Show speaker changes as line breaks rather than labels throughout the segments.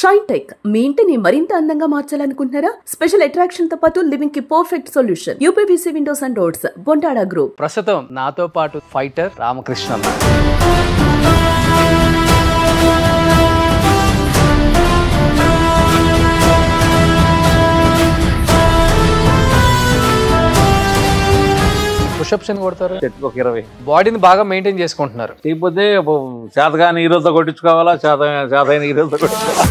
Shine tech మీ ఇంటిని మరింత అందంగా మార్చాలనుకుంటున్నారా? స్పెషల్ అట్రాక్షన్ తో పాటు లివింగ్ కి perfect solution. UPVC windows and doors, Bontada group.
ప్రస్తుతం నాతో పాటు ఫైటర్ రామకృష్ణ అన్న. పుషప్స్ అని కొడతారు,
ఒక 20.
బాడీని బాగా మెయింటైన్ చేసుకుంటున్నారు.
లేకపోతే చేతగాని హీరోతో కొట్టించుకోవాలా, చేతైన హీరోతో కొట్టించుకోవాలా.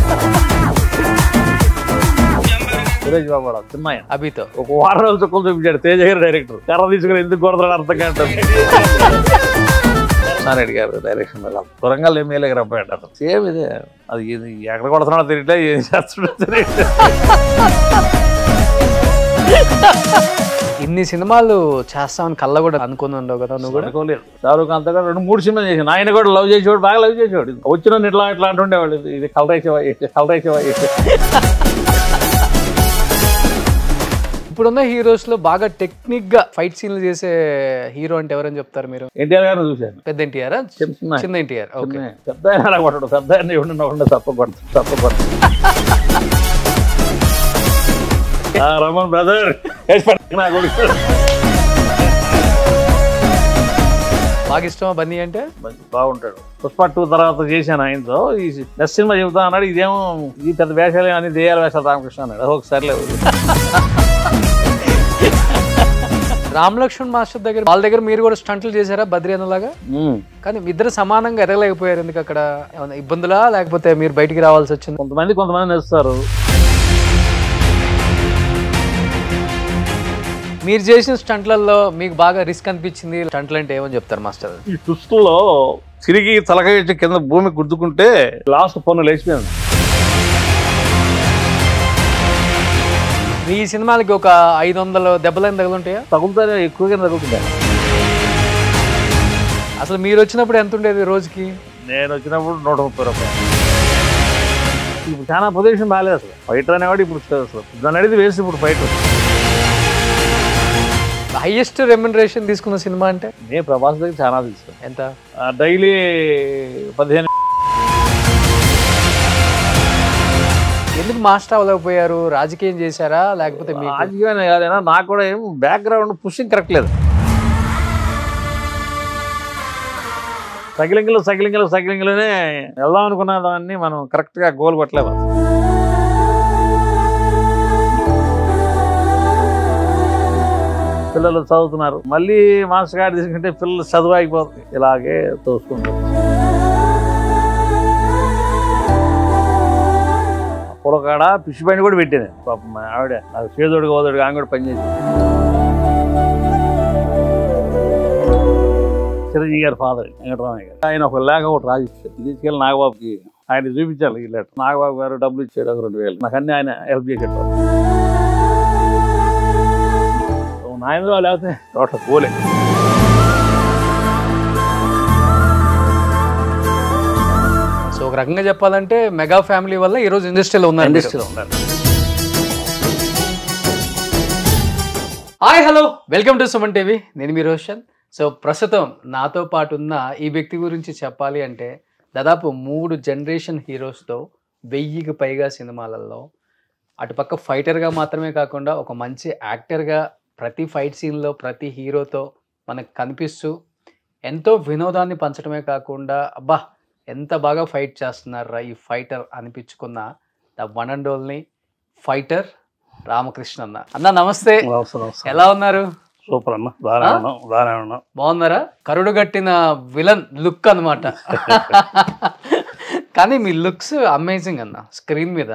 సురేష్ బాబు చిన్న
అభితో
ఒక వారం రోజులు చుక్కలు చూపించాడు తేజ గారు డైరెక్టర్. కర్ర తీసుకుని ఎందుకు కొడతాడు అర్థం కాదు. నారెడ్డి గారు డైరెక్షన్ వరంగల్ ఎమ్మెల్యేకి రప్పాడు. సేమ్ ఇదే, అది ఎక్కడ కొడుతున్నాడో తెలియట్లే, ఏం చేస్తున్నాడో తెలియట్లేదు.
ఇన్ని సినిమాలు చేస్తామని కళ్ళ కూడా అనుకుని ఉండవు కదా నువ్వు కూడా?
అనుకోలేదు. షారూక్ ఖాన్ తో 2-3 సినిమాలు చేసాను. ఆయన కూడా లవ్ చేసేవాడు, బాగా లవ్ చేసేవాడు. వచ్చిన ఇట్లా అంటుండేవాళ్ళు, ఇది కలరేసేవా.
ఇప్పుడున్న హీరోస్ లో బాగా టెక్నిక్ గా ఫైట్ సీన్లు చేసే హీరో అంటే ఎవరని చెప్తారు మీరు?
ఎన్టీఆర్ గారిని చూశాను.
పెద్ద ఎన్టీఆర్, చిన్న ఎన్టీఆర్. ఓకే,
పెద్ద ఆయన కొట్టడు, పెద్ద ఆయన ఎవడకుండా తప్ప రమణ్ బ్రదర్
బాగా ఇష్టమా బన్నీ అంటే?
బాగుంటాడు. పుష్ప 2 తర్వాత చేశాను ఆయనతో. ఈ నెక్స్ట్ సినిమా చెబుతా అన్నాడు. ఇదేమో ఈ పెద్ద వేషాలు అని దెయ్యాల వేషాలు రామకృష్ణ అన్నాడు. ఒకసారి లేవు.
రామ్ లక్ష్మణ్ మాస్టర్ దగ్గర వాళ్ళ దగ్గర మీరు కూడా స్టంట్లు చేశారా బద్రీ అన్నలాగా? కానీ ఇద్దరు సమానంగా ఎదగలేకపోయారు. ఎందుకు అక్కడ ఏమైనా ఇబ్బందులా, లేకపోతే మీరు బయటికి రావాల్సి వచ్చింది?
కొంతమంది నేస్తారు.
మీరు చేసిన స్టంట్లలో మీకు బాగా రిస్క్ అనిపించింది స్టంట్లు అంటే ఏమని చెప్తారు మాస్టర్?
ఈ ట్విస్టుల్లో తిరిగి తలకాయ కింద భూమి గుద్దుకుంటే లాస్ట్ పన్ను లేచిపోయింది.
మీ సినిమాలకి ఒక 500 దెబ్బలైన తగులుంటాయా?
తగులుతానే, ఎక్కువగా తగులుతుంటాయి.
అసలు మీరు వచ్చినప్పుడు ఎంత ఉండేది రోజుకి?
నేను వచ్చినప్పుడు 130 రూపాయలు. ఇప్పుడు చాలా పొజిషన్ బాగాలేదు అసలు. ఫైటర్ అనేవాడు ఇప్పుడు అసలు దాన్ని అడిగి వేసి ఇప్పుడు ఫైటర్.
హైయెస్ట్ రెమ్యునరేషన్ తీసుకున్న సినిమా అంటే?
నేను ప్రభాస్ దగ్గర చాలా తీసుకున్నాను.
ఎంత?
డైలీ 15.
ఎందుకు మాస్టర్ అవ్వలేకపోయారు? రాజకీయం చేశారా, లేకపోతే
రాజకీయం కాదైనా నాకు కూడా ఏం బ్యాక్గ్రౌండ్ పుషింగ్ కరెక్ట్ లేదు. సైక్లింగ్లోనే వెళ్దాం అనుకున్న దాన్ని మనం కరెక్ట్గా గోల్ కొట్టలేదు. పిల్లలు చదువుతున్నారు, మళ్ళీ మాస్టర్ గారు తీసుకుంటే పిల్లలు చదువు ఆగిపోతుంది. ఇలాగే తోసుకుంటారు. పొలకాడ పిచ్చి పైన కూడా పెట్టేది పాపం ఆవిడ. నాకు చేదోడుగా ఓదోడుగా ఆమె కూడా పనిచేసి. చిరంజీవి గారి ఫాదర్ వెంకటరామయ్య గారు, ఆయన ఒక లేఖ ఒకటి రాసిచ్చారు. తీసుకెళ్ళి నాగబాబుకి ఆయన చూపించాలి. ఈ లెటర్ నాగబాబు గారు డబ్బులు ఇచ్చాడు, ఒక 2000. నాకు అన్నీ ఆయన హెల్ప్ చేసేటప్పుడు. నాయనలో లేకపోతే టోటల్ పోలే.
సో ఒక రకంగా చెప్పాలంటే మెగా ఫ్యామిలీ వల్ల ఈరోజు ఇండస్ట్రీలో ఉన్నారు. Hi, hello, welcome to Suman TV. నేను మీ రోషన్. సో ప్రస్తుతం నాతో పాటు ఉన్న ఈ వ్యక్తి గురించి చెప్పాలి అంటే దాదాపు 3 జనరేషన్ హీరోస్తో 1000కి పైగా సినిమాలలో అటుపక్క ఫైటర్గా మాత్రమే కాకుండా ఒక మంచి యాక్టర్గా ప్రతి ఫైట్ సీన్లో ప్రతి హీరోతో మనకు కనిపిస్తూ ఎంతో వినోదాన్ని పంచడమే కాకుండా అబ్బా ఎంత బాగా ఫైట్ చేస్తున్నారా ఈ ఫైటర్ అనిపించుకున్న the one and only fighter Ramakrishna అన్న. అన్న నమస్తే, ఎలా ఉన్నారు?
సూపర్ అన్న, బాగానే ఉన్నా.
బాగున్నారా? కరుడు గట్టిన విలన్ లుక్ అనమాట. కానీ మీ లుక్స్ అమేజింగ్ అన్న. స్క్రీన్ మీద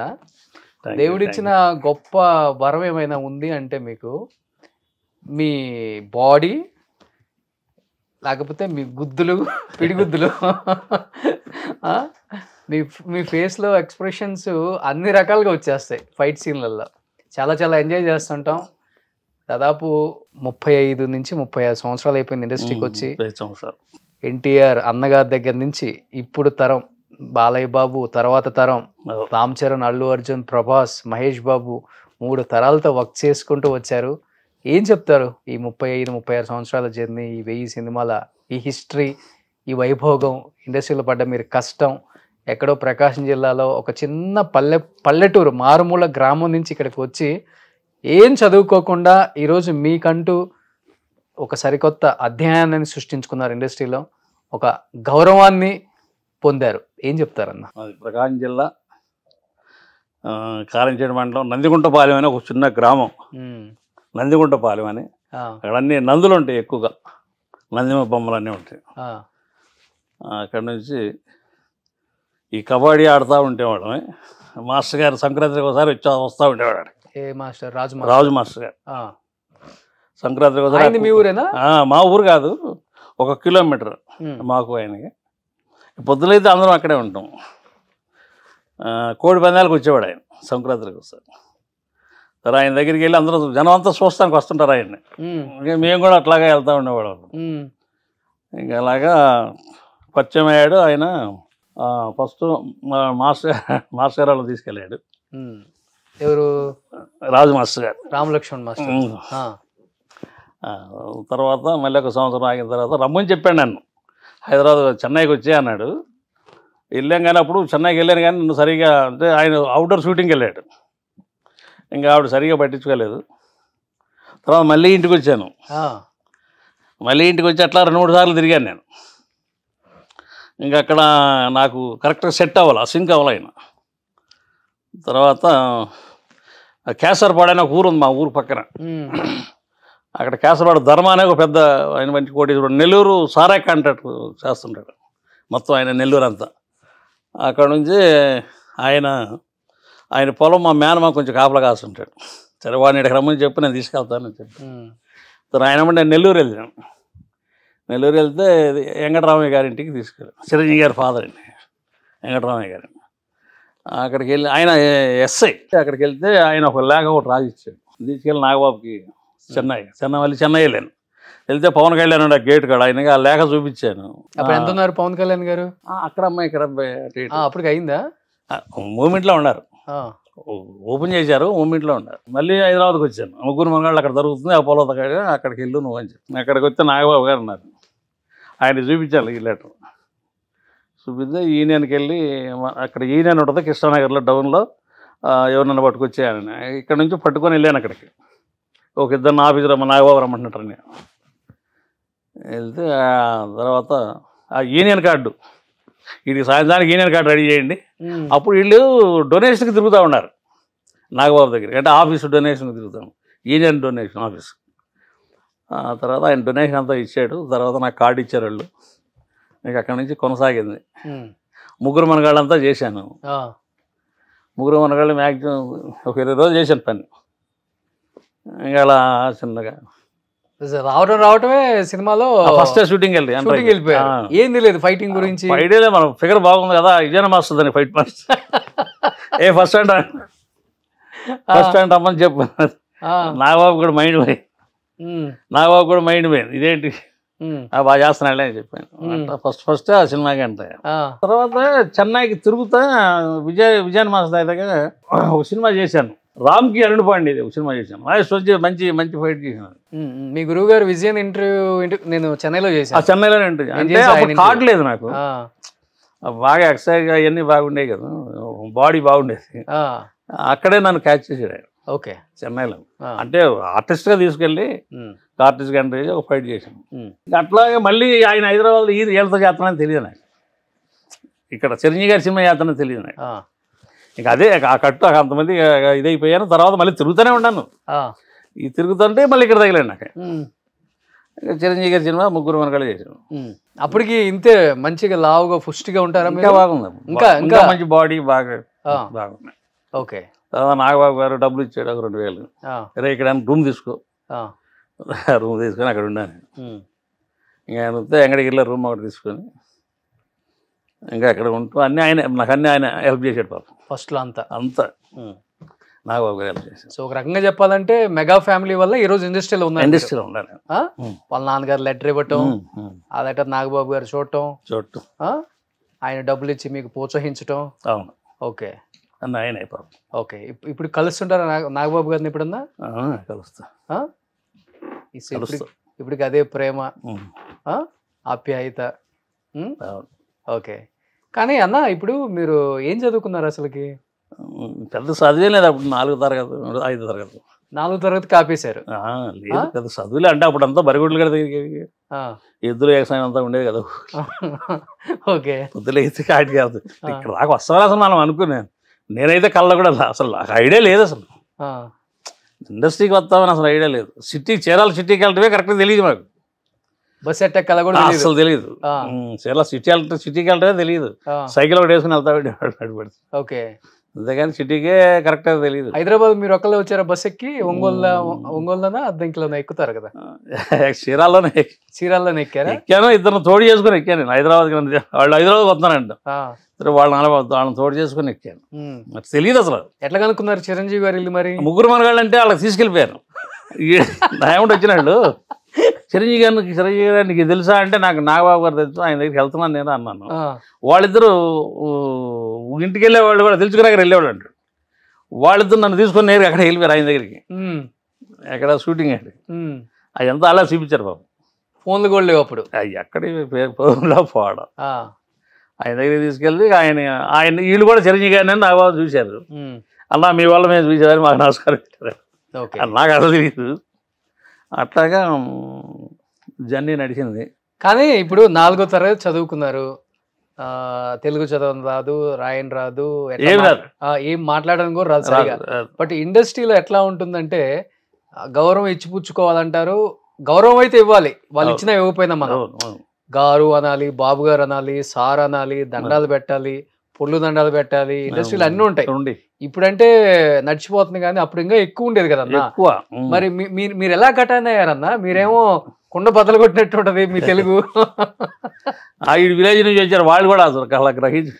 దేవుడిచ్చిన గొప్ప వరం ఏమైనా ఉంది అంటే మీకు మీ బాడీ, లేకపోతే మీ గుద్దులు, పిడిగుద్దులు, మీ ఫేస్లో ఎక్స్ప్రెషన్స్ అన్ని రకాలుగా వచ్చేస్తాయి ఫైట్ సీన్లలో. చాలా ఎంజాయ్ చేస్తుంటాం. దాదాపు 35 నుంచి 36 సంవత్సరాలు అయిపోయింది ఇండస్ట్రీకి వచ్చి. ఎన్టీఆర్ అన్నగారి దగ్గర నుంచి ఇప్పుడు తరం బాలయ్య బాబు, తర్వాత తరం రామ్ చరణ్, అల్లు అర్జున్, ప్రభాస్, మహేష్ బాబు, 3 తరాలతో వర్క్ చేసుకుంటూ వచ్చారు. ఏం చెప్తారు ఈ 35-36 సంవత్సరాల జర్నీ, ఈ 1000 సినిమాల ఈ హిస్టరీ, ఈ వైభోగం, ఇండస్ట్రీలో పడ్డ మీరు కష్టం ఎక్కడో ప్రకాశం జిల్లాలో ఒక చిన్న పల్లెటూరు మారుమూల గ్రామం నుంచి ఇక్కడికి వచ్చి ఏం చదువుకోకుండా ఈరోజు మీకంటూ ఒక సరికొత్త అధ్యాయాన్ని సృష్టించుకున్నారు, ఇండస్ట్రీలో ఒక గౌరవాన్ని పొందారు. ఏం చెప్తారన్న?
అది ప్రకాశం జిల్లా కారంచేడు మండలం నందిగుంటపాలెం అని ఒక చిన్న గ్రామం. నందిగుంటపాలెం అని అక్కడ అన్ని నందులు ఉంటాయి, ఎక్కువగా నందిమ బొమ్మలు అన్నీ ఉంటాయి. అక్కడ నుంచి ఈ కబడ్డీ ఆడుతూ ఉండేవాళ్ళం. మాస్టర్ గారు సంక్రాంతికి ఒకసారి వస్తూ ఉండేవాడు.
ఏ మాస్టర్?
రాజు మాస్టర్ గారు. సంక్రాంతికి ఒకసారి.
మీ ఊరేనా?
మా ఊరు కాదు, 1 కిలోమీటర్ మాకు ఆయనకి. పొద్దులైతే అందరం అక్కడే ఉంటాం. కోడి పందాలకు వచ్చేవాడు ఆయన సంక్రాంతికి ఒకసారి. సరే ఆయన దగ్గరికి వెళ్ళి అందరూ జనం అంతా చూస్తానికి వస్తుంటారు ఆయన్ని. ఇంకా మేము కూడా అట్లాగే వెళ్తూ ఉండేవాళ్ళం. ఇంకా అలాగా పరిచయం అయ్యాడు ఆయన. ఫస్ట్ మాస్టర్ గారు తీసుకెళ్ళాడు.
ఎవరు?
రాజు మాస్టర్ గారు,
రామలక్ష్మణ్ మాస్టర్.
తర్వాత మళ్ళీ 1 సంవత్సరం ఆగిన తర్వాత రమ్మని చెప్పాడు నన్ను. హైదరాబాద్ చెన్నైకి వచ్చే అన్నాడు. వెళ్ళాం కానీ అప్పుడు చెన్నైకి వెళ్ళాను కానీ నన్ను సరిగా, అంటే ఆయన అవుట్డోర్ షూటింగ్కి వెళ్ళాడు. ఇంకా ఆవిడ సరిగా పట్టించుకోలేదు. తర్వాత మళ్ళీ ఇంటికి వచ్చాను. మళ్ళీ ఇంటికి వచ్చి అట్లా 2-3 సార్లు తిరిగాను నేను. ఇంకా అక్కడ నాకు కరెక్ట్గా సెట్ అవ్వాలి, సింక్ అవ్వాలి ఆయన. తర్వాత కేసరపాడు అనే ఒక ఊరు ఉంది మా ఊరు పక్కన. అక్కడ కేసరపాడు ధర్మ అనే ఒక పెద్ద ఆయన మంచి కోటీశ్వరుడు. నెల్లూరు సారా కాంట్రాక్ట్ చేస్తుంటాడు మొత్తం ఆయన, నెల్లూరు అంతా. అక్కడ నుంచి ఆయన పొలం మా మేనమా కొంచెం కాపలా కాస్తుంటాడు. సరే వాడిని ఇక్కడికి రమ్మని చెప్పి నేను తీసుకెళ్తానని చెప్పి. సరే ఆయన నేను నెల్లూరు వెళ్ళాను. నెల్లూరు వెళ్తే వెంకటరామయ్య గారింటికి తీసుకెళ్ళాను. చిరంజీవి గారి ఫాదర్ అండి వెంకటరామయ్య గారు. అక్కడికి వెళ్ళి ఆయన ఎస్ఐ. అక్కడికి వెళ్తే ఆయన ఒక లేఖ ఒకటి రాసిచ్చాడు. తీసుకెళ్ళి నాగబాబుకి మళ్ళీ చెన్నై వెళ్ళాను. వెళ్తే పవన్ కళ్యాణ్ ఉండే గేట్ కాడ ఆయనకి ఆ లేఖ చూపించాను.
అప్పుడు ఎంత ఉన్నారు పవన్ కళ్యాణ్ గారు?
అక్కడ అమ్మాయి ఇక్కడ
అప్పటికి అయిందా?
మూమెంట్లో ఉన్నారు, ఓపెన్ చేశారు, మూమెంట్లో ఉన్నారు. మళ్ళీ హైదరాబాద్కి వచ్చాను. 3 మంగాళ్ళు అక్కడ దొరుకుతుంది, ఆ పొలం అక్కడికి వెళ్ళు నువ్వు అని చెప్పి. అక్కడికి వస్తే నాగబాబు గారు ఉన్నారు. ఆయన చూపించాలి ఈ లెటర్. చూపిస్తే యూనియన్కి వెళ్ళి అక్కడ యూనియన్ ఉంటుంది కృష్ణానగర్లో డౌన్లో. ఎవరినైనా పట్టుకొచ్చేయాలని ఇక్కడ నుంచి పట్టుకొని వెళ్ళాను అక్కడికి. ఒక 2 ఆఫీసర్ నాగబాబు రమ్మంటున్నారు. నేను వెళ్తే తర్వాత ఆ యూనియన్ కార్డు, వీడికి సాయంత్రానికి యూనియన్ కార్డు రెడీ చేయండి. అప్పుడు వీళ్ళు డొనేషన్కి తిరుగుతూ ఉన్నారు నాగబాబు దగ్గరికి. అంటే ఆఫీసు డొనేషన్కి తిరుగుతాము, యూనియన్ డొనేషన్ ఆఫీస్. తర్వాత ఆయన డొనేషన్ అంతా ఇచ్చాడు. తర్వాత నాకు కార్డు ఇచ్చారు వాళ్ళు. ఇంకా అక్కడి నుంచి కొనసాగింది. 3 మనగాళ్ళంతా చేశాను. 3 మనగాళ్ళు మ్యాక్సిమం ఒక 20 రోజులు చేశాను పని. ఇంకా అలా చిన్నగా
రావటమే సినిమాలో
ఫస్ట్ షూటింగ్
వెళ్ళిపోయారు. ఏం తెలియదు ఫైటింగ్ గురించి.
ఐడియాలే, మనం ఫిగర్ బాగుంది కదా, ఇదేనా మాస్టర్ దాన్ని ఫైట్ మాస్టర్. ఫస్ట్ అంటే అమ్మని చెప్పు. నాగబాబు కూడా మైండ్ పోయింది. ఇదేంటి బాగా చేస్తున్నాడే అని చెప్పాను. ఫస్ట్ ఆ సినిమాకి అంట. తర్వాత చెన్నైకి తిరుగుతా విజయన్ మాస్టర్ దగ్గర ఒక సినిమా చేశాను. రామ్కి అరుణ్ పాండే ఒక సినిమా చేశాను. మంచి ఫైట్ చేశాను.
మీ గురువు గారు విజయన్ ఇంటర్వ్యూ నేను చెన్నైలో చేశాను.
చెన్నైలోనే ఉంటుంది. అంటే అప్పుడు కార్డు లేదు నాకు. బాగా ఎక్సర్సైజ్ అవన్నీ బాగుండేవి కదా, బాడీ బాగుండేది. అక్కడే నన్ను క్యాచ్ చేసాడు ఆయన.
ఓకే,
చెన్నైలో. అంటే ఆర్టిస్ట్గా తీసుకెళ్ళి ఆర్టిస్ట్గా ఎంటర్ చేసి ఒక ఫైట్ చేశాను. అట్లాగే మళ్ళీ ఆయన హైదరాబాద్లో వీళ్ళతో చేస్తానని తెలియదు నాకు. ఇక్కడ చిరంజీవి గారి సినిమా చేస్తానని తెలియదు నాకు. ఇంకా అదే ఆ కట్టు అంతమంది ఇదైపోయాను. తర్వాత మళ్ళీ తిరుగుతూనే ఉన్నాను. ఈ తిరుగుతుంటే మళ్ళీ ఇక్కడ తగిలాను నాకు. చిరంజీవి గారి సినిమా 3 మనగాళ్ళు చేశాను.
అప్పటికి ఇంతే మంచిగా లావుగా పుష్టిగా ఉంటారా?
ఇంకా బాగుంది, ఇంకా మంచి బాడీ బాగుంది.
ఓకే.
తర్వాత నాగబాబు గారు డబ్బులు ఇచ్చాడు, ఒక 2000. అరే ఇక్కడ రూమ్ తీసుకో. రూమ్ తీసుకొని అక్కడ ఉన్నాను. ఇంకా ఆయన వస్తే వెంకటగిరిలో రూమ్ ఒకటి తీసుకొని ఇంకా అక్కడ ఉంటూ నాకు అన్నీ ఆయన హెల్ప్ చేశాడు పాపం
ఫస్ట్లో. అంతా
నాగబాబు గారు హెల్ప్ చేశాడు.
సో ఒక రకంగా చెప్పాలంటే మెగా ఫ్యామిలీ వల్ల ఈరోజు ఇండస్ట్రీలో
ఉండాలి.
వాళ్ళ నాన్నగారు లెటర్ ఇవ్వటం, ఆ లెటర్ నాగబాబు గారు చూడటం, ఆయన డబ్బులు ఇచ్చి మీకు ప్రోత్సహించటం.
అవును.
ఓకే.
ఆయన అయిపోయింది.
ఓకే. ఇప్పుడు కలుస్తుంటారా నాగబాబు గారిని? ఎప్పుడన్నా
కలుస్తా.
ఇప్పటికి అదే ప్రేమ, ఆప్యాయత. ఓకే. కానీ అన్న ఇప్పుడు మీరు ఏం చదువుకున్నారు అసలుకి?
పెద్ద చదివే లేదు అప్పుడు 4వ తరగతి 5వ తరగతి
4వ తరగతి కాపేశారు.
లేదు పెద్ద చదువులే అంటే అప్పుడు అంతా బరిగొడ్లు కదా ఎద్దులు వ్యవసాయం అంతా ఉండేది కదా.
ఓకే.
పొద్దులు అయితే కాటి కాదు ఇక్కడ దాకా వస్తారా అసలు మనం అనుకున్నాను. నేనైతే కళ్ళ కూడా అసలు నాకు ఐడియా లేదు అసలు ఇండస్ట్రీకి వస్తామని అసలు ఐడియా లేదు. సిటీకి చీరాల సిటీకి వెళ్ళటమే కరెక్ట్గా తెలియదు మాకు.
బస్ ఎట్టెక్కాల కూడా
అసలు తెలియదు. చీరాల సిటీకి వెళ్ళటమే తెలియదు. సైకిల్ ఒకటి వేసుకుని వెళ్తా పెట్టి
ఓకే.
అంతేగాని సిటీకే కరెక్ట్గా తెలియదు.
హైదరాబాద్ మీరు ఒక్కళ్ళే వచ్చారా బస్ ఎక్కి? ఒంగోలులోనా అద్దంకిలోనా ఎక్కుతారు కదా?
చీరాల్లోనే
ఎక్కారా?
ఎక్కాను. ఇద్దరు తోడు చేసుకుని ఎక్కాను నేను హైదరాబాద్. వాళ్ళు హైదరాబాద్ వస్తానంట వాళ్ళని తోడు చేసుకుని ఎక్కాను. నాకు తెలియదు అసలు.
ఎట్లా కనుక్కున్నారు చిరంజీవి గారు ఇల్లు మరి?
ముగ్గురు మనగాళ్ళు అంటే వాళ్ళకి తీసుకెళ్ళిపోయాను. ఏమంటే వచ్చినాళ్ళు చిరంజీవి గారు నీకు తెలుసా అంటే నాకు నాగబాబు గారు తెలుసు, ఆయన దగ్గరికి వెళ్తున్నాను నేను అన్నాను. వాళ్ళిద్దరూ ఇంటికి వెళ్ళేవాళ్ళు కూడా తెలుసుకుని అక్కడ వెళ్ళేవాళ్ళు అంటాడు. వాళ్ళిద్దరు నన్ను తీసుకొని నేరుగా అక్కడ వెళ్ళిపోయారు ఆయన దగ్గరికి. ఎక్కడ షూటింగ్ అండి అది అంతా అలా చూపించారు బాబు.
ఫోన్లు కూడా లేవు అప్పుడు.
ఎక్కడి ఫోన్లో పోవడం. ఆయన దగ్గరికి తీసుకెళ్ళి ఆయన వీళ్ళు కూడా చిరంజీవి గారిని నాగబాబు చూశారు. అలా మీ వల్ల మేము చూసేవారు మాకు నమస్కారం పెట్టారు. నాకు అసలు తెలియదు. అట్లాగా జర్నీ నడిచింది.
కానీ ఇప్పుడు 4వ తరగతి చదువుకున్నారు, తెలుగు చదవడం రాదు, రాయని రాదు, ఏం మాట్లాడడం కూడా రాదు సరిగా. బట్ ఇండస్ట్రీలో ఎట్లా ఉంటుందంటే గౌరవం ఇచ్చిపుచ్చుకోవాలంటారు. గౌరవం అయితే ఇవ్వాలి, వాళ్ళు ఇచ్చినా ఇవ్వకపోయినా మనం గారు అనాలి, బాబు గారు అనాలి, సార్ అనాలి, దండాలు పెట్టాలి, పొళ్ళు దండాలు పెట్టాలి. ఇండస్ట్రీలో అన్నీ ఉంటాయి. ఇప్పుడంటే నడిచిపోతుంది కానీ అప్పుడు ఇంకా ఎక్కువ ఉండేది కదన్నా. మరి మీరు ఎలా కటాన్ అయ్యారన్నా? మీరేమో కుండ బద్దలు కొట్టినట్టు ఉంటది మీ తెలుగు.
ఈ విలేజ్ నుంచి వచ్చారు వాళ్ళు కూడా అసలు అలా గ్రహించి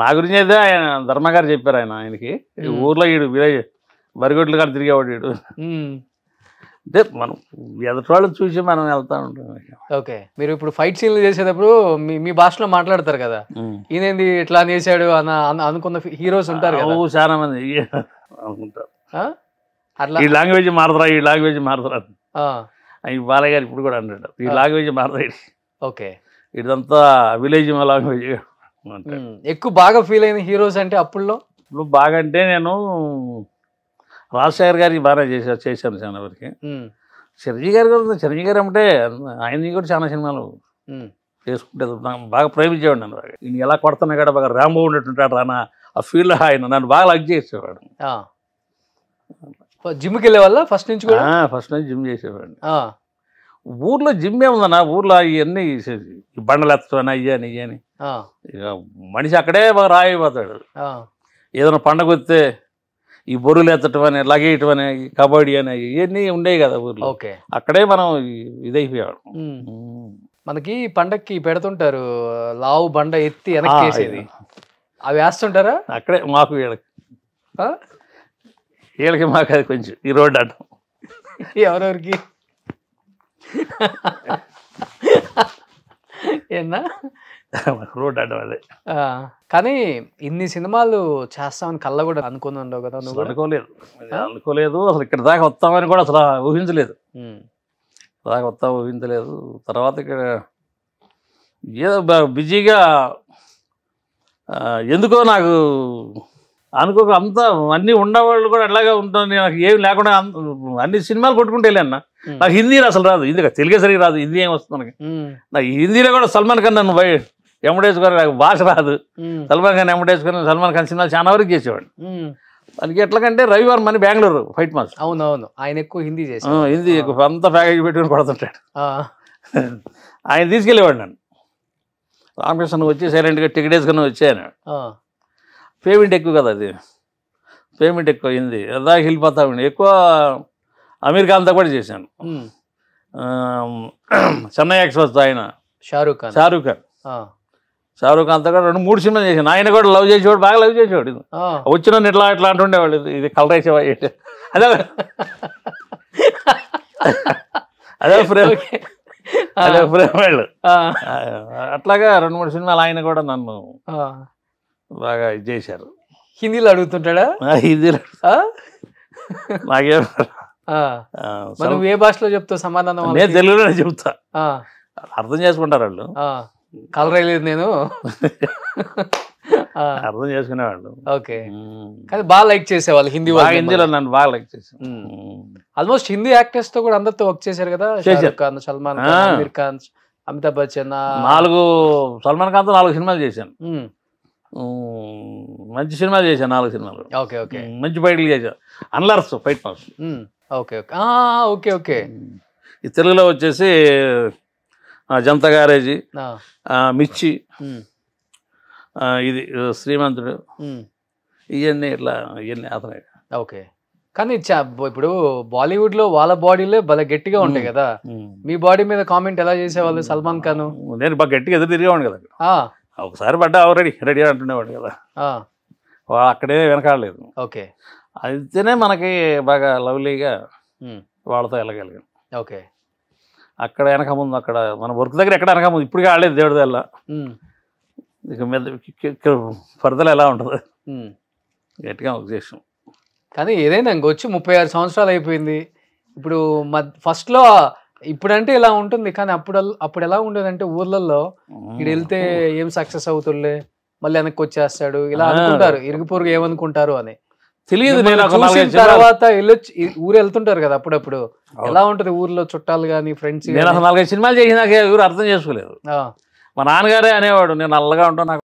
నా గురించి అయితే ఆయన ధర్మ గారు చెప్పారు. ఆయనకి ఊర్లో ఈడు విలేజ్ బరిగొడ్లు గారు తిరిగేవాడు ఈడు అంటే మనం ఎదుటి వాళ్ళని చూసి మనం వెళ్తా ఉంటాం.
ఓకే. మీరు ఇప్పుడు ఫైట్ సీన్లు చేసేటప్పుడు మీ భాషలో మాట్లాడతారు కదా, ఈయనేంది ఇట్లా చేశాడు అనుకున్న హీరోస్ ఉంటారు కదా
చాలా మంది అనుకుంటారు. అట్లా ఈ లాంగ్వేజ్ మారుతారా ఈ బాలయ్య గారు ఇప్పుడు కూడా అంటాడు ఈ లాంగ్వేజ్ మారుతాయి.
ఓకే.
ఇదంతా విలేజ్ లాంగ్వేజ్.
ఎక్కువ బాగా ఫీల్ అయిన హీరోస్ అంటే అప్పుడులో?
ఇప్పుడు బాగా అంటే నేను రాజశేఖర్ గారికి బాగా చేశాను చాలా వరకు. చిరంజీవి గారు కూడా చిరంజీవి గారు అంటే ఆయన కూడా చాలా సినిమాలు చేసుకుంటే బాగా ప్రేమించేవాడు. నన్ను ఈయన ఎలా కొడుతున్నా కూడా బాగా రాంబో ఉన్నట్టుంటాడు రానా ఆ ఫీల్డ్. ఆయన నన్ను బాగా లక్ చేసేవాడు.
జిమ్కి వెళ్ళే వాళ్ళ ఫస్ట్ నుంచి కూడా?
ఫస్ట్ నుంచి జిమ్ చేసేవాడు. ఊర్లో జిమ్ ఏముందన్నా, ఊర్లో ఇవన్నీ బండలు ఎత్తడం అయ్యని ఇయ్యని ఇక మనిషి అక్కడే బాగా రాయిపోతాడు. ఏదైనా పండగ వస్తే ఈ బొర్రులు ఎత్తటం అని, లగేయటం అని, కబడ్డీ అని ఇవన్నీ ఉండేవి కదా ఊర్లో. అక్కడే మనం ఇదైపోయాడు.
మనకి పండక్కి పెడుతుంటారు లావు బండ ఎత్తి వెనక్కేసేది, అవి వేస్తుంటారా?
అక్కడే మాకు వీళ్ళకి మాకు అది కొంచెం ఈ రోడ్డు అడ్డం.
ఎవరెవరికి ఏనా
రోడ్డు అడ్డం అదే.
కానీ ఇన్ని సినిమాలు చేస్తామని కళ్ళ కూడా అనుకుని ఉండవు కదా నువ్వు?
అనుకోలేదు అసలు. ఇక్కడ దాకా వస్తామని కూడా అసలు ఊహించలేదు. తర్వాత ఇక్కడ ఏదో బిజీగా ఎందుకో నాకు అనుకోక అంతా అన్నీ ఉండేవాళ్ళు కూడా అట్లాగే ఉంటుంది. నాకు ఏమి లేకుండా అన్ని సినిమాలు కొట్టుకుంటే వెళ్ళాను. నాకు హిందీ అసలు రాదు, హిందీ తెలుగే సరిగ్గా రాదు, హిందీ ఏం వస్తుంది మనకి. నాకు హిందీలో కూడా సల్మాన్ ఖాన్ నన్ను ఎమ్మడేసుకొని నాకు భాష రాదు. సల్మాన్ ఖాన్ ఎమ్మడేసుకొని సల్మాన్ ఖాన్ సినిమాలు చాలా వరకు చేసేవాడు. దానికి ఎట్లాగంటే రవివర్మ అని బెంగళూరు ఫైట్ మాస్టర్.
అవునవును, ఆయన ఎక్కువ హిందీ చేసి
హిందీ ఎక్కువ అంతా ప్యాకేజ్ పెట్టుకుని కొడుతుంటాడు. ఆయన తీసుకెళ్ళేవాడు నన్ను. రామకృష్ణ వచ్చి సైలెంట్గా టికెట్ వేసుకుని వచ్చాను. పేమెంట్ ఎక్కువ కదా, అది పేమెంట్ ఎక్కువ హిందీ దాకా వెళ్ళిపోతా ఉండి. ఎక్కువ అమీర్ ఖాన్తో కూడా చేశాను. చెన్నై ఎక్స్ప్రెస్ ఆయన షారూక్ ఖాన్తో కూడా 2-3 సినిమాలు చేశాను. ఆయన కూడా లవ్ చేసేవాడు, బాగా లవ్ చేసేవాడు. వచ్చిన ఇట్లా ఇట్లా అంటుండేవాళ్ళు, ఇది కలర్ వేసేవా అదే అదే ఫ్రేమ్ వాళ్ళు. అట్లాగా 2-3 సినిమాలు ఆయన కూడా నన్ను బాగా ఇది చేశారు.
హిందీలో అడుగుతుంటాడా?
హిందీలో నాకేం
మనం ఏ భాషలో చెప్తావు సమాధానం?
నేను తెలుగులోనే చెప్తా, అర్థం చేసుకుంటారు వాళ్ళు.
కలర్ అయ్యలేదు నేను.
అర్థం చేసుకునేవాళ్ళు.
ఓకే, కానీ బాగా లైక్ చేసేవాళ్ళు హిందీ వాళ్ళు.
హిందీలో నన్ను బాగా లైక్ చేశాను.
ఆల్మోస్ట్ హిందీ యాక్టర్స్ తో కూడా అందరితో వర్క్ చేశారు కదా, షారుఖ్ ఖాన్, సల్మాన్ ఖాన్, అమీర్ ఖాన్, అమితాబ్ బచ్చన్.
4 సల్మాన్ ఖాన్తో 4 సినిమాలు చేశాను. మంచి సినిమాలు చేశాను, 4 సినిమాలు.
ఓకే ఓకే,
మంచి ఫైట్లు చేశాను. అన్లర్స్ fight mass.
Okay okay okay okay.
ఈ తెలుగులో వచ్చేసి జనతా గ్యారేజీ, మిర్చి, ఇది శ్రీమంతుడు, ఇవన్నీ అతనే.
ఓకే, కానీ ఇప్పుడు బాలీవుడ్ లో వాళ్ళ బాడీలే భలే గట్టిగా ఉంటాయి కదా, మీ బాడీ మీద కామెంట్ ఎలా చేసేవాళ్ళు సల్మాన్ ఖాన్?
నేను బాగా గట్టిగా ఎదురు తిరిగేవాడు కదా. ఒకసారి పడ్డా రెడీ అంటుండేవాడు కదా, అక్కడే వెనకాడలేదు.
ఓకే,
అయితేనే మనకి బాగా లవ్లీగా వాళ్ళతో వెళ్ళగలిగాం.
ఓకే,
అక్కడ వెనక ముందు, అక్కడ మన వర్క్ దగ్గర ఎక్కడ వెనక ముందు ఇప్పుడు ఆడలేదు దేవుడి వల్ల. ఇక మీద ఫర్దర్ ఎలా ఉంటుంది గట్టిగా ఒక చేసాం.
కానీ ఏదైనా ఇంకొచ్చి 36 సంవత్సరాలు అయిపోయింది. ఇప్పుడు ఫస్ట్లో ఇప్పుడంటే ఇలా ఉంటుంది, కానీ అప్పుడు ఎలా ఉండేదంటే ఊర్లలో ఇక్కడ వెళ్తే ఏం సక్సెస్ అవుతుండే, మళ్ళీ వెనక్కి వచ్చేస్తాడు ఇలా అనుకుంటారు, ఇరుగు పొరుగు ఏమనుకుంటారు అని
తెలియదు.
తర్వాత ఊరు వెళ్తుంటారు కదా అప్పుడప్పుడు, ఎలా ఉంటది ఊర్లో చుట్టాలు కానీ ఫ్రెండ్స్?
నేను 4-5 సినిమాలు చేసినాక ఎవరు అర్థం చేసుకోలేదు. మా నాన్నగారే అనేవాడు, నేను నల్లగా ఉంటాను, నాకు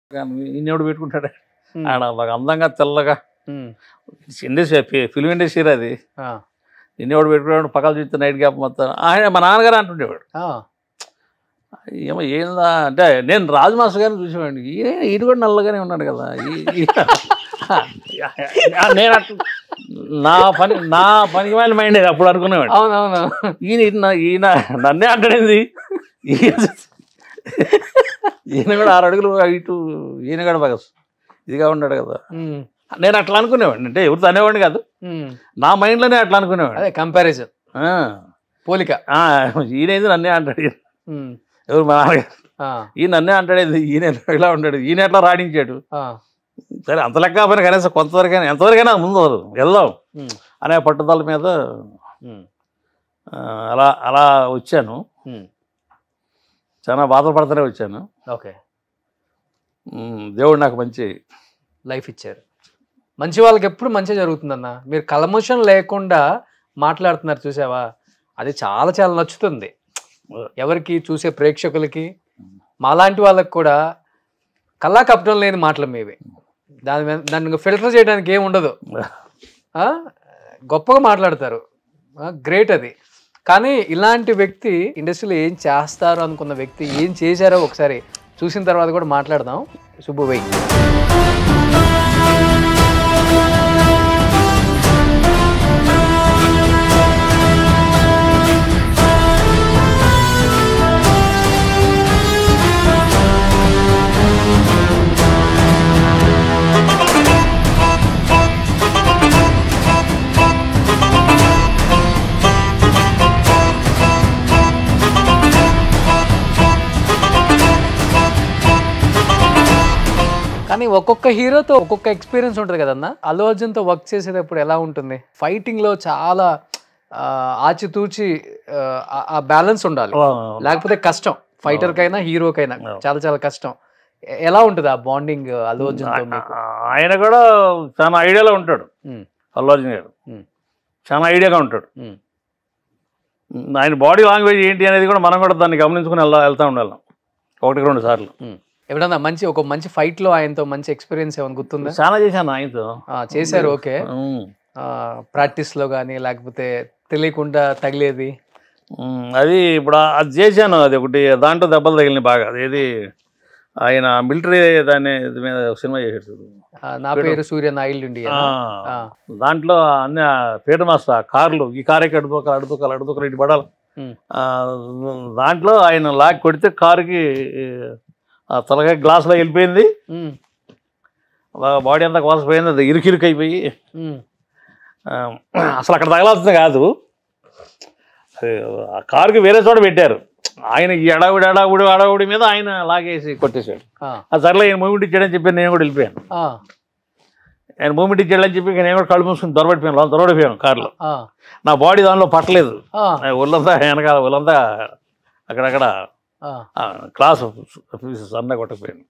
ఇన్నెవడు పెట్టుకుంటాడే, ఆడ బాగా అందంగా తెల్లగా ఇండస్ట్రీ, ఫిల్మ్ ఇండస్ట్రీ అది, ఇన్నెవడు పెట్టుకున్నాడు, పక్కన చూస్తే నైట్ గ్యాప్ మొత్తం ఆయన మా నాన్నగారు అంటుండేవాడు. ఏమో ఏందా అంటే, నేను రాజు మాస్టర్ గారిని చూసేవాడిని, ఈయన కూడా నల్లగానే ఉన్నాడు కదా. నేను నా పనికి వాళ్ళ మైండ్ అప్పుడు అనుకునేవాడు.
అవునవును,
ఈయన నన్నే అంటాడేది, ఈయన కూడా 6 అడుగులు ఇటు, ఈయన కూడా బాగా ఇదిగా ఉన్నాడు కదా. నేను అట్లా అనుకునేవాడిని, అంటే ఎవరితో అనేవాడిని కాదు, నా మైండ్లోనే అట్లా అనుకునేవాడు.
అదే కంపారిజన్, పోలిక.
ఈయనేది నన్నే అంటాడు, ఎవరు మా నాన్నగారు, ఈయన నన్నే అంటాడేది, ఈయన ఇలా ఉంటాడు, ఈయన ఎట్లా రాణించాడు. సరే అంత లెక్క పైన కనీసం కొంతవరకైనా ఎంతవరకైనా ముందు వెళ్దాం అనే పట్టుదల మీద అలా వచ్చాను. చాలా బాధపడుతూనే వచ్చాను.
ఓకే,
దేవుడు నాకు మంచి
లైఫ్ ఇచ్చారు. మంచి వాళ్ళకి ఎప్పుడు మంచి జరుగుతుందన్న. మీరు కల్మషం లేకుండా మాట్లాడుతున్నారు చూసావా, అది చాలా చాలా నచ్చుతుంది ఎవరికి, చూసే ప్రేక్షకులకి, మాలాంటి వాళ్ళకి కూడా. కల్లా కపటం లేని మాటలు మీవి, దాన్ని ఫిల్టర్ చేయడానికి ఏమి ఉండదు, గొప్పగా మాట్లాడతారు, గ్రేట్ అది. కానీ ఇలాంటి వ్యక్తి ఇండస్ట్రీలో ఏం చేస్తారు అనుకున్న వ్యక్తి ఏం చేశారో ఒకసారి చూసిన తర్వాత కూడా మాట్లాడదాం. సుబ్బు వెయ్యి. కానీ ఒక్కొక్క హీరోతో ఒక్కొక్క ఎక్స్పీరియన్స్ ఉంటుంది కదన్న. అల్లు అర్జున్తో వర్క్ చేసేటప్పుడు ఎలా ఉంటుంది? ఫైటింగ్లో చాలా ఆచితూచి ఆ బ్యాలెన్స్ ఉండాలి, లేకపోతే కష్టం. ఫైటర్కైనా హీరోకైనా చాలా చాలా కష్టం. ఎలా ఉంటుంది ఆ బాండింగ్ అల్లు అర్జున్తో మీకు?
ఆయన కూడా చాలా ఐడియాలో ఉంటాడు, అల్లు అర్జున్ గారు చాలా ఐడియాగా ఉంటాడు. ఆయన బాడీ లాంగ్వేజ్ ఏంటి అనేది కూడా మనం కూడా దాన్ని గమనించుకుని వెళ్తూ ఉండాలి 1-2 సార్లు.
ఎప్పుడన్నా ఒక మంచి ఫైట్ లో ఆయనతో మంచి ఎక్స్పీరియన్స్ ఏమైనా గుర్తుందా?
చాలా చేశాను ఆయనతో.
చేశారు, ఓకే. ప్రాక్టీస్ లో కానీ లేకపోతే తెలియకుండా తగిలేది?
అది ఇప్పుడు అది చేశాను, అది ఒకటి దాంట్లో దెబ్బలు తగిలినాయి బాగా. అదేది ఆయన మిలిటరీ దాన్ని మీద సినిమా చేసాడు,
నా పేరు సూర్య, నా ఇల్లు ఇండియా.
దాంట్లో అన్ని పేరు మాస్తా కార్లు, ఈ కార్ ఎక్కి అడుపుకోవాలి ఇటు పడాలి. దాంట్లో ఆయన లాక్ కొడితే కారుకి తలగా గ్లాస్లో వెళ్ళిపోయింది, బాడీ అంతా కోసపోయింది, అది ఇరుకిరుకు అయిపోయి అసలు అక్కడ తగలాల్సింది కాదు, ఆ కారుకి వేరే చోట పెట్టారు. ఆయన ఈ అడావుడి మీద ఆయన లాగేసి కొట్టేశాడు. సర్లే ఆయన మూమెంట్ ఇచ్చాడని చెప్పి నేను కూడా వెళ్ళిపోయాను. ఆయన మూమెంట్ ఇచ్చాడని చెప్పి నేను కూడా కళ్ళు మూసుకుని దొరబడిపోయాను కారులో. నా బాడీ దానిలో పట్టలేదు, ఒళ్ళంతా వెనకాల ఒళ్ళంతా అక్కడక్కడ క్లాస్ పీసెస్ అన్నీ కొట్టకపోయాను.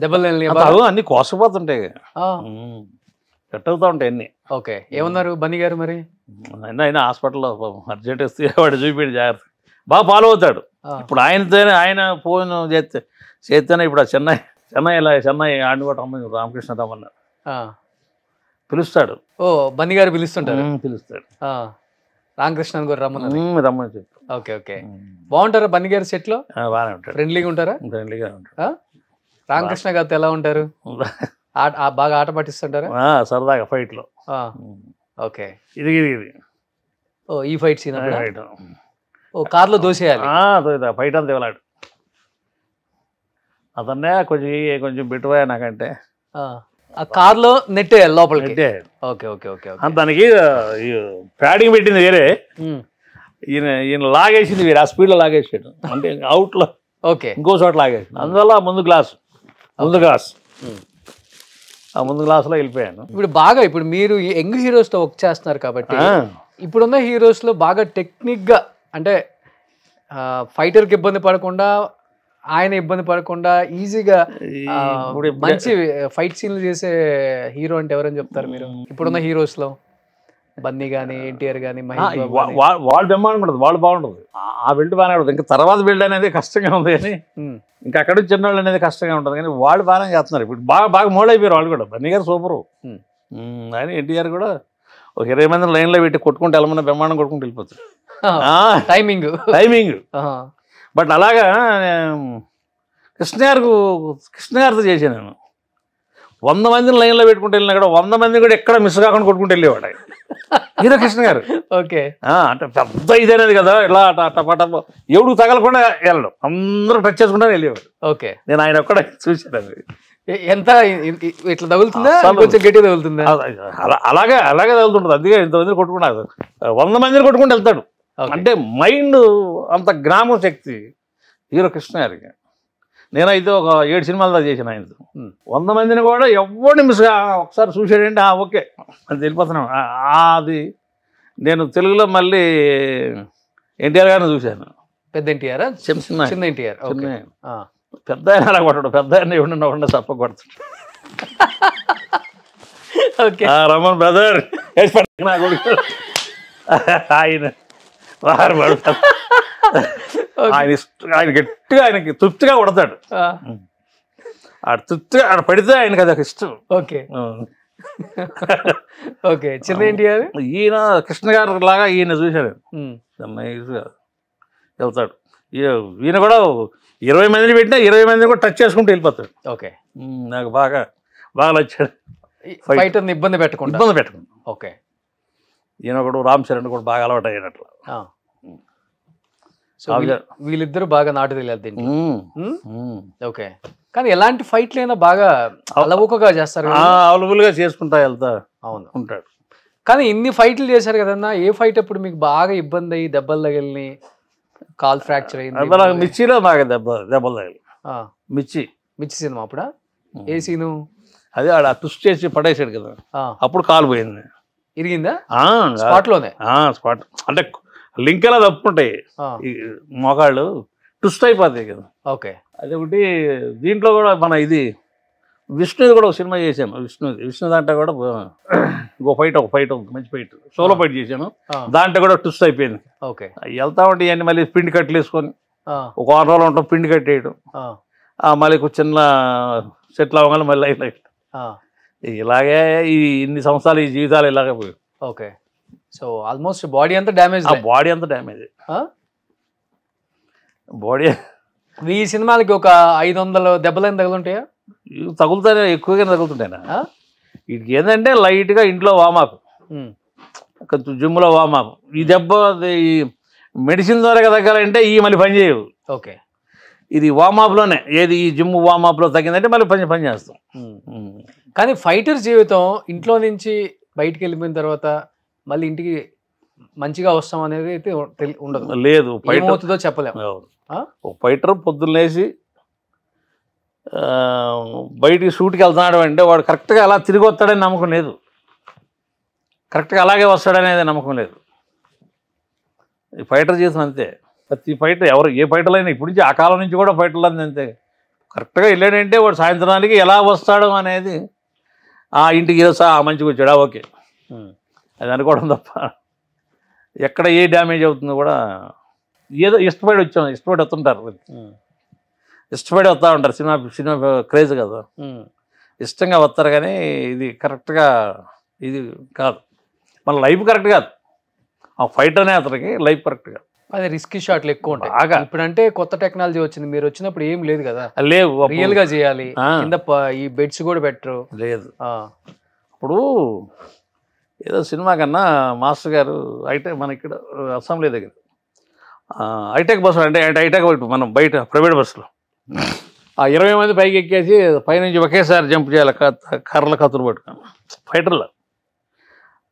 దెబ్బలు
అవి అన్నీ కోసపోతుంటాయి, కట్ అవుతూ ఉంటాయి అన్నీ.
ఓకే, ఏమన్నారు బన్నీ గారు మరి?
అయినా హాస్పిటల్లో అర్జెంట్ వస్తే వాడు చూపించాడు, జాగ్రత్త బాగా ఫాలో అవుతాడు. ఇప్పుడు ఆయన ఫోన్ చేస్తేనే ఇప్పుడు చెన్నై ఆడిని కూడా రమ్మని రామకృష్ణ రమ్మన్నారు, పిలుస్తాడు.
ఓ బన్నీ గారు పిలుస్తుంటారు?
పిలుస్తాడు.
రామకృష్ణ గారు
రమ్మని చెప్పి.
ఓకే ఓకే, బాగుంటారా బన్నీ గారు సెట్ లో?
బాగానే ఉంటాడు,
ఫ్రెండ్లీగా ఉంటారా?
ఫ్రెండ్లీగా ఉంటాడు.
రామకృష్ణ గారితో ఎలా ఉంటారు? బాగా ఆట పట్టిస్తుంటారా?
సరదాగా ఫైట్ లో.
ఓకే,
ఇది
ఓ ఈ ఫైట్ సీన్ ఓ కార్లో దోసేయాలి,
ఫైట్ అంతా ఇవ్వలాడు. అతన్నే కొంచెం బిట్టుపోయా నాకంటే.
ఆ కార్లో నెట్టేయాలి లోపలికి. ఓకే ఓకే ఓకే,
దానికి ప్యాడింగ్ పెట్టింది వేరే, ఈయన లాగేసింది వేరే, ఆ స్పీడ్లో లాగేసాడు, అంటే అవుట్లో
ఓకే
ఇంకో చోట లాగేసాడు. అందువల్ల ముందు గ్లాస్ ఆ ముందు గ్లాసులో వెళ్ళిపోయాను.
ఇప్పుడు మీరు యంగ్ హీరోస్ తో వర్క్ చేస్తున్నారు కాబట్టి, ఇప్పుడున్న హీరోస్ లో బాగా టెక్నిక్ గా, అంటే ఫైటర్ కి ఇబ్బంది పడకుండా, ఆయన ఇబ్బంది పడకుండా ఈజీగా మంచి ఫైట్ సీన్లు చేసే హీరో అంటే ఎవరని చెప్తారు మీరు? ఇప్పుడున్న హీరోస్ లో బన్నీ గానీ, ఎన్టీఆర్ గానీ,
వాళ్ళు బ్రహ్మాండం ఉంటుంది, వాళ్ళు బాగుంటుంది. ఆ బిల్డ్ బాగానే ఉంటుంది. ఇంకా తర్వాత బిల్డ్ అనేది కష్టంగా ఉంది, కానీ ఇంకా అక్కడ చిన్నవాళ్ళు అనేది కష్టంగా ఉంటుంది, కానీ వాళ్ళు బాగానే చేస్తున్నారు. ఇప్పుడు బాగా మోల్డ్ అయిపోయారు వాళ్ళు కూడా. బన్నీ గారు సూపరు, ఆయన ఎన్టీఆర్ కూడా ఒక 20 మందిని లైన్లో పెట్టి కొట్టుకుంటూ వెళ్ళమన్నా బ్రహ్మాండం కొట్టుకుంటూ వెళ్ళిపోతారు. టైమింగ్ బట్ అలాగా కృష్ణ గారితో చేశాను నేను. 100 మందిని లైన్లో పెట్టుకుంటూ వెళ్ళినా కూడా 100 మంది కూడా ఎక్కడ మిస్ కాకుండా కొట్టుకుంటూ వెళ్ళేవాడు ఆయన, హీరో కృష్ణ గారు.
ఓకే,
అంటే పెద్ద ఇదనేది కదా, ఇలా టపా ఎవడు తగలకుండా వెళ్ళడం, అందరూ టచ్ చేసుకుంటా వెళ్ళేవాడు.
ఓకే,
నేను ఆయన ఒక్కడ చూసాను.
ఎంత ఇట్లా తగులుతుందా, కొంచెం గట్టిగా తగులుతుందా?
అలాగే తగులుతుంటుంది. అందుకే ఇంతమందిని కొట్టుకున్నాడు, 100 మందిని కొట్టుకుంటూ వెళ్తాడు. అంటే మైండ్ అంత జ్ఞాపక శక్తి హీరో కృష్ణ గారికి. నేనైతే ఒక 7 సినిమాలు దాకా చేశాను ఆయనతో. 100 మందిని కూడా ఎవరిని మిస్గా ఒకసారి చూసాడంటే ఓకే అది వెళ్ళిపోతున్నాం. అది నేను తెలుగులో మళ్ళీ ఎన్టీఆర్ గారిని చూశాను.
పెద్ద ఎన్టీఆర్, చిన్న ఎన్టీఆర్.
పెద్ద ఆయన అలా కొట్టడు, పెద్ద ఆయన ఎవడన్నా చప్ప కొడతాడు. రమణ్ బ్రదర్ ఆయన పడతాడు, ఆయన గట్టిగా ఆయనకి తృప్తిగా కొడతాడు. తృప్తిగా ఆడ పడితే ఆయనకి అది ఒక ఇష్టం.
ఓకే ఓకే, చిన్న ఎన్టీఆర్
ఈయన కృష్ణ గారు లాగా ఈయన చూశాను, వెళ్తాడు. ఈయన కూడా 20 మందిని పెట్టినా 20 మందిని కూడా టచ్ చేసుకుంటూ వెళ్ళిపోతాడు.
ఓకే,
నాకు బాగా నచ్చాడు.
ఫైటర్ని ఇబ్బంది పెట్టకుండా. ఓకే,
ఈయన ఒకడు రామ్ చరణ్ కూడా బాగా అలవాటు అయినట్లు.
సో వీళ్ళిద్దరు బాగా నాటు తెలియదు. ఓకే, కానీ ఎలాంటి ఫైట్లైనా బాగా అలవుకగా చేస్తారు,
అవైలబుల్గా చేసుకుంటా వెళ్తా ఉంటాడు.
కానీ ఇన్ని ఫైట్లు చేశారు కదన్నా, ఏ ఫైట్ అప్పుడు మీకు బాగా ఇబ్బంది అయ్యి దెబ్బలు తగిలిని, కాల్ ఫ్రాక్చర్ అయింది?
మిర్చిలో నాకు దెబ్బలు తగిలి.
మిర్చి సినిమా అప్పుడా? ఏ సీను?
అదే ఆడ ట్విస్ట్ చేసి పడేసాడు కదా, అప్పుడు కాలు పోయింది.
ఇరిగిందా? స్పాట్ లోనే?
స్పాట్ అంటే లింక్ ఎలా తప్పుకుంటాయి, మోకాళ్ళు ట్విస్ట్ అయిపోతాయి కదా.
ఓకే,
అదొకటి. దీంట్లో కూడా మన ఇది విష్ణుది కూడా ఒక సినిమా చేశాను. విష్ణు దాంట్లో కూడా ఒక ఫైట్ మంచి ఫైట్, సోలో ఫైట్ చేశాను. దాంట్లో కూడా ట్విస్ట్ అయిపోయింది.
ఓకే,
వెళ్తా ఉంటే ఇవన్నీ మళ్ళీ పిండి కట్టలు వేసుకొని ఒక 6 రోజులు ఉంటాం, పిండి కట్టేయడం, మళ్ళీ చిన్న సెటిల్ అవ్వగానే మళ్ళీ ఇలాగే ఇన్ని సంవత్సరాలు ఈ జీవితాలు ఇలాగే పోయి.
ఓకే, సో ఆల్మోస్ట్ బాడీ అంతా డ్యామేజ్.
బాడీ అంతా డ్యామేజ్. బాడీ
ఈ సినిమాలకి ఒక 500 దెబ్బలైన తగులుంటాయా?
తగులుతానే, ఎక్కువగా తగులుతుంటాయి. వీటికి ఏంటంటే లైట్గా ఇంట్లో వామాప్, జిమ్లో వామాప్. ఈ దెబ్బ మెడిసిన్ ద్వారా తగ్గాలంటే ఈ మళ్ళీ పని చేయవు.
ఓకే,
ఇది వామాప్లోనే, ఏది ఈ జిమ్ వామాప్లో తగ్గిందంటే మళ్ళీ పని చేస్తాం.
కానీ ఫైటర్ జీవితం ఇంట్లో నుంచి బయటికి వెళ్ళిపోయిన తర్వాత మళ్ళీ ఇంటికి మంచిగా వస్తాం అనేది అయితే ఉండదు.
లేదు,
ఏమవుతుందో చెప్పలేము.
ఫైటర్ పొద్దున్న లేచి బయటికి షూట్కి వెళ్తున్నాడు అంటే వాడు కరెక్ట్గా అలా తిరిగి వస్తాడని నమ్మకం లేదు, కరెక్ట్గా అలాగే వస్తాడనేది నమ్మకం లేదు. ఈ ఫైటర్ జీవితం అంతే. ప్రతి ఫైటర్ ఎవరు ఏ ఫైటర్లు అయినా ఇప్పటి నుంచి ఆ కాలం నుంచి కూడా ఫైటర్లు అంతే కరెక్ట్గా వెళ్ళాడంటే వాడు సాయంత్రానికి ఎలా వస్తాడు అనేది ఆ ఇంటికి మంచిగా వచ్చాడా ఓకే అది అనుకోవడం తప్ప ఎక్కడ ఏ డ్యామేజ్ అవుతుందో కూడా ఏదో ఇష్టపడి వస్తుంటారు ఇష్టపడి వస్తూ ఉంటారు సినిమా క్రేజ్ కదా ఇష్టంగా వస్తారు కానీ ఇది కరెక్ట్గా ఇది కాదు మన లైఫ్ కరెక్ట్ కాదు ఆ ఫైట్ అనే అతనికి లైఫ్ కరెక్ట్ కాదు
అదే రిస్కీ షాట్లు ఎక్కువ ఉంటాయి
బాగా
ఇప్పుడంటే కొత్త టెక్నాలజీ వచ్చింది మీరు వచ్చినప్పుడు ఏం లేదు కదా
లేవు
రియల్ గా చేయాలి కింద ఈ బెడ్స్ కూడా బెటర్
లేదు ఇప్పుడు ఏదో సినిమా కన్నా మాస్టర్ గారు హైటెక్ మన ఇక్కడ అసెంబ్లీ దగ్గర హైటెక్ బస్సులు అంటే హైటెక్ మనం బయట ప్రైవేట్ బస్సులో ఆ 20 మంది పైకి ఎక్కేసి పైనుంచి ఒకేసారి జంప్ చేయాలి కర్రల కత్తులు పట్టుకొని ఫైటర్లో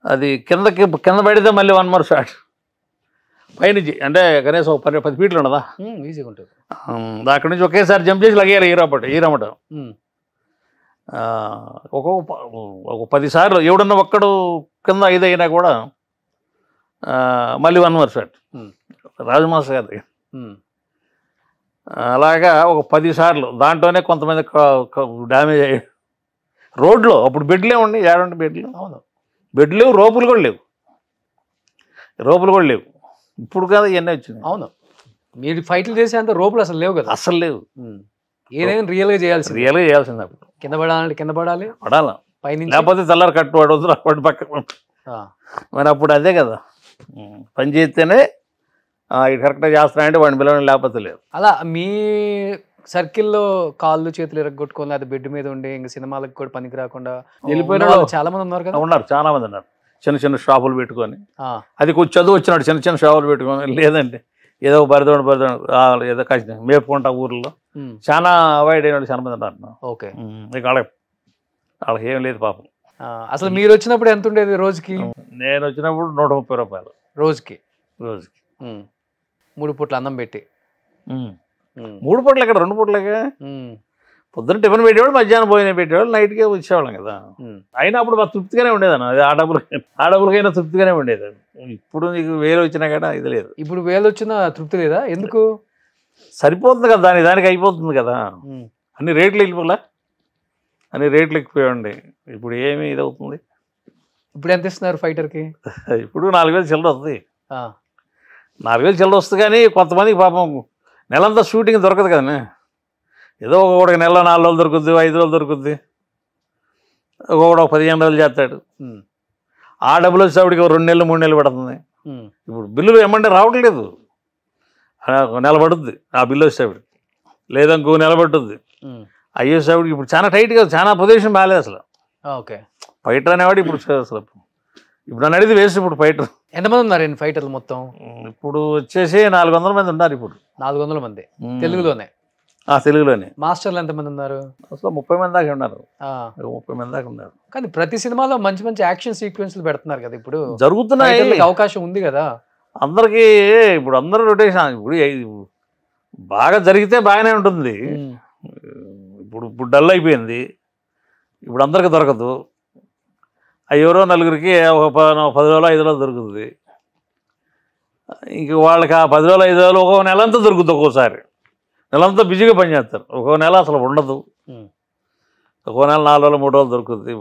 అది కింద పడితే మళ్ళీ 1 more షాట్ పైనుంచి అంటే కనీసం 10 ఫీట్లు ఉండదా
ఈజీగా ఉంటుంది
అక్కడి నుంచి ఒకేసారి జంప్ చేసి లగేయాలి ఈరమ్మట ఒక 10 సార్లు ఎవడన్నా ఒక్కడు కింద 5 అయినా కూడా మళ్ళీ 1 more షాట్ రాజమాస్టర్ గారి అలాగా ఒక 10 సార్లు దాంట్లోనే కొంతమంది డ్యామేజ్ అయ్యాడు రోడ్లో అప్పుడు బెడ్లే ఉండి ఏడంటే బెడ్లు
అవును
బెడ్ లేవు రోపులు కూడా లేవు ఇప్పుడు కదా ఇవన్నీ వచ్చినాయి
అవును మీరు ఫైట్లు చేసేంత రోపులు అసలు లేవు కదా
అసలు లేవు
ఏదైనా రియల్గా
చేయాల్సింది అప్పుడు
కింద పడాలంటే కింద పడాలి పైన
లేకపోతే తెల్లారు కట్టు పడవద్దు పక్క మరి అప్పుడు అదే కదా పని చేస్తేనే ఇది కరెక్ట్గా చేస్తున్నాయంటే వాడిని పిల్లలు లేకపోతే లేదు
అలా మీ సర్కిల్లో కాళ్ళు చేతులు ఎరగొట్టుకొని అది బెడ్ మీద ఉండి ఇంకా సినిమాలకు కూడా పనికి రాకుండా వెళ్ళిపోయిన వాళ్ళు చాలా మంది ఉన్నారు కదా
ఉన్నారు చాలా మంది ఉన్నారు చిన్న షాపులు పెట్టుకొని అది కొంచెం చదువు వచ్చినాడు చిన్న షాపులు పెట్టుకొని లేదంటే ఏదో బరిదోడు ఏదో కష్టం మేపుకుంటా ఊర్లో చాలా అవాయిడ్ అయిన వాళ్ళు చాలా మంది ఉన్నారు
ఓకే
ఇక వాళ్ళకి ఏం లేదు పాపం
అసలు మీరు వచ్చినప్పుడు ఎంత ఉండేది రోజుకి
నేను వచ్చినప్పుడు 130 రూపాయలు
రోజుకి 3 పూట్ల అన్నం పెట్టి
3 పూటలు ఎక్కడ 2 పూటలకే పొద్దున్న టిఫిన్ పెట్టేవాడు మధ్యాహ్నం భోజనం పెట్టేవాడు నైట్కే వచ్చేవాళ్ళం కదా అయినా అప్పుడు మాకు తృప్తిగానే ఉండేదన్న అది ఆ డబ్బులకైనా తృప్తిగానే ఉండేది ఇప్పుడు నీకు 1000 వచ్చినా కదా ఇది లేదు
ఇప్పుడు 1000 వచ్చినా తృప్తి లేదా ఎందుకు
సరిపోతుంది కదా దానికి అయిపోతుంది కదా అన్ని రేట్లు వెళ్ళిపోలే అన్ని రేట్లు ఎక్కిపోయాయండి ఇప్పుడు ఏమి ఇది అవుతుంది
ఇప్పుడు ఎంత ఇస్తున్నారు ఫైటర్కి
ఇప్పుడు 4000 చిల్లర వస్తుంది 4000 చిల్లర వస్తుంది కానీ కొంతమందికి పాపం నెలంతా షూటింగ్ దొరకదు కదా ఏదో ఒకటికి నెల 4 రోజులు దొరుకుద్ది 5 రోజులు దొరుకుద్ది ఒకడు 15 రోజులు చేస్తాడు ఆ డబ్బులు వచ్చేవాడికి 2 నెలలు 3 నెలలు పడుతుంది ఇప్పుడు బిల్లులు ఏమంటే రావట్లేదు నెల పడుద్ది ఆ బిల్లు వచ్చేవాడికి లేదా ఇంకో నెల పడుతుంది అయ్యేసేవాడికి ఇప్పుడు చాలా టైట్గా చాలా పొజిషన్ బాగాలేదు అసలు
ఓకే
ఫైటర్ అనేవాడు ఇప్పుడు అసలు ఇప్పుడు నన్ను అడిగితే వేస్ట్ ఇప్పుడు ఫైటర్
ఎంతమంది ఉన్నారు ఫైటర్లు మొత్తం
ఇప్పుడు వచ్చేసి 400 మంది ఉన్నారు ఇప్పుడు
400 మంది తెలుగులోనే
తెలుగులోనే
మాస్టర్లు ఎంతమంది ఉన్నారు
అసలు 30 మంది దాకా ఉన్నారు 30 మంది దాకా ఉన్నారు
కానీ ప్రతి సినిమాలో మంచి యాక్షన్ సీక్వెన్స్లు పెడుతున్నారు కదా ఇప్పుడు
జరుగుతున్నాయి
అవకాశం ఉంది కదా
అందరికీ ఇప్పుడు అందరూ రొటేషన్ ఇప్పుడు బాగా జరిగితే బాగానే ఉంటుంది ఇప్పుడు డల్ అయిపోయింది ఇప్పుడు అందరికి దొరకదు ఎవరో నలుగురికి ఒక 10 రోజులు 5 రోజులు దొరుకుతుంది ఇంక వాళ్ళకి ఆ 10 రోజులు 5 రోజులు ఒక నెలంతా దొరుకుతుంది ఒక్కోసారి నెలంతా బిజీగా పనిచేస్తారు ఒక్కో నెల అసలు ఉండదు ఒక్కో నెల 4 రోజులు 3 రోజులు దొరుకుతుంది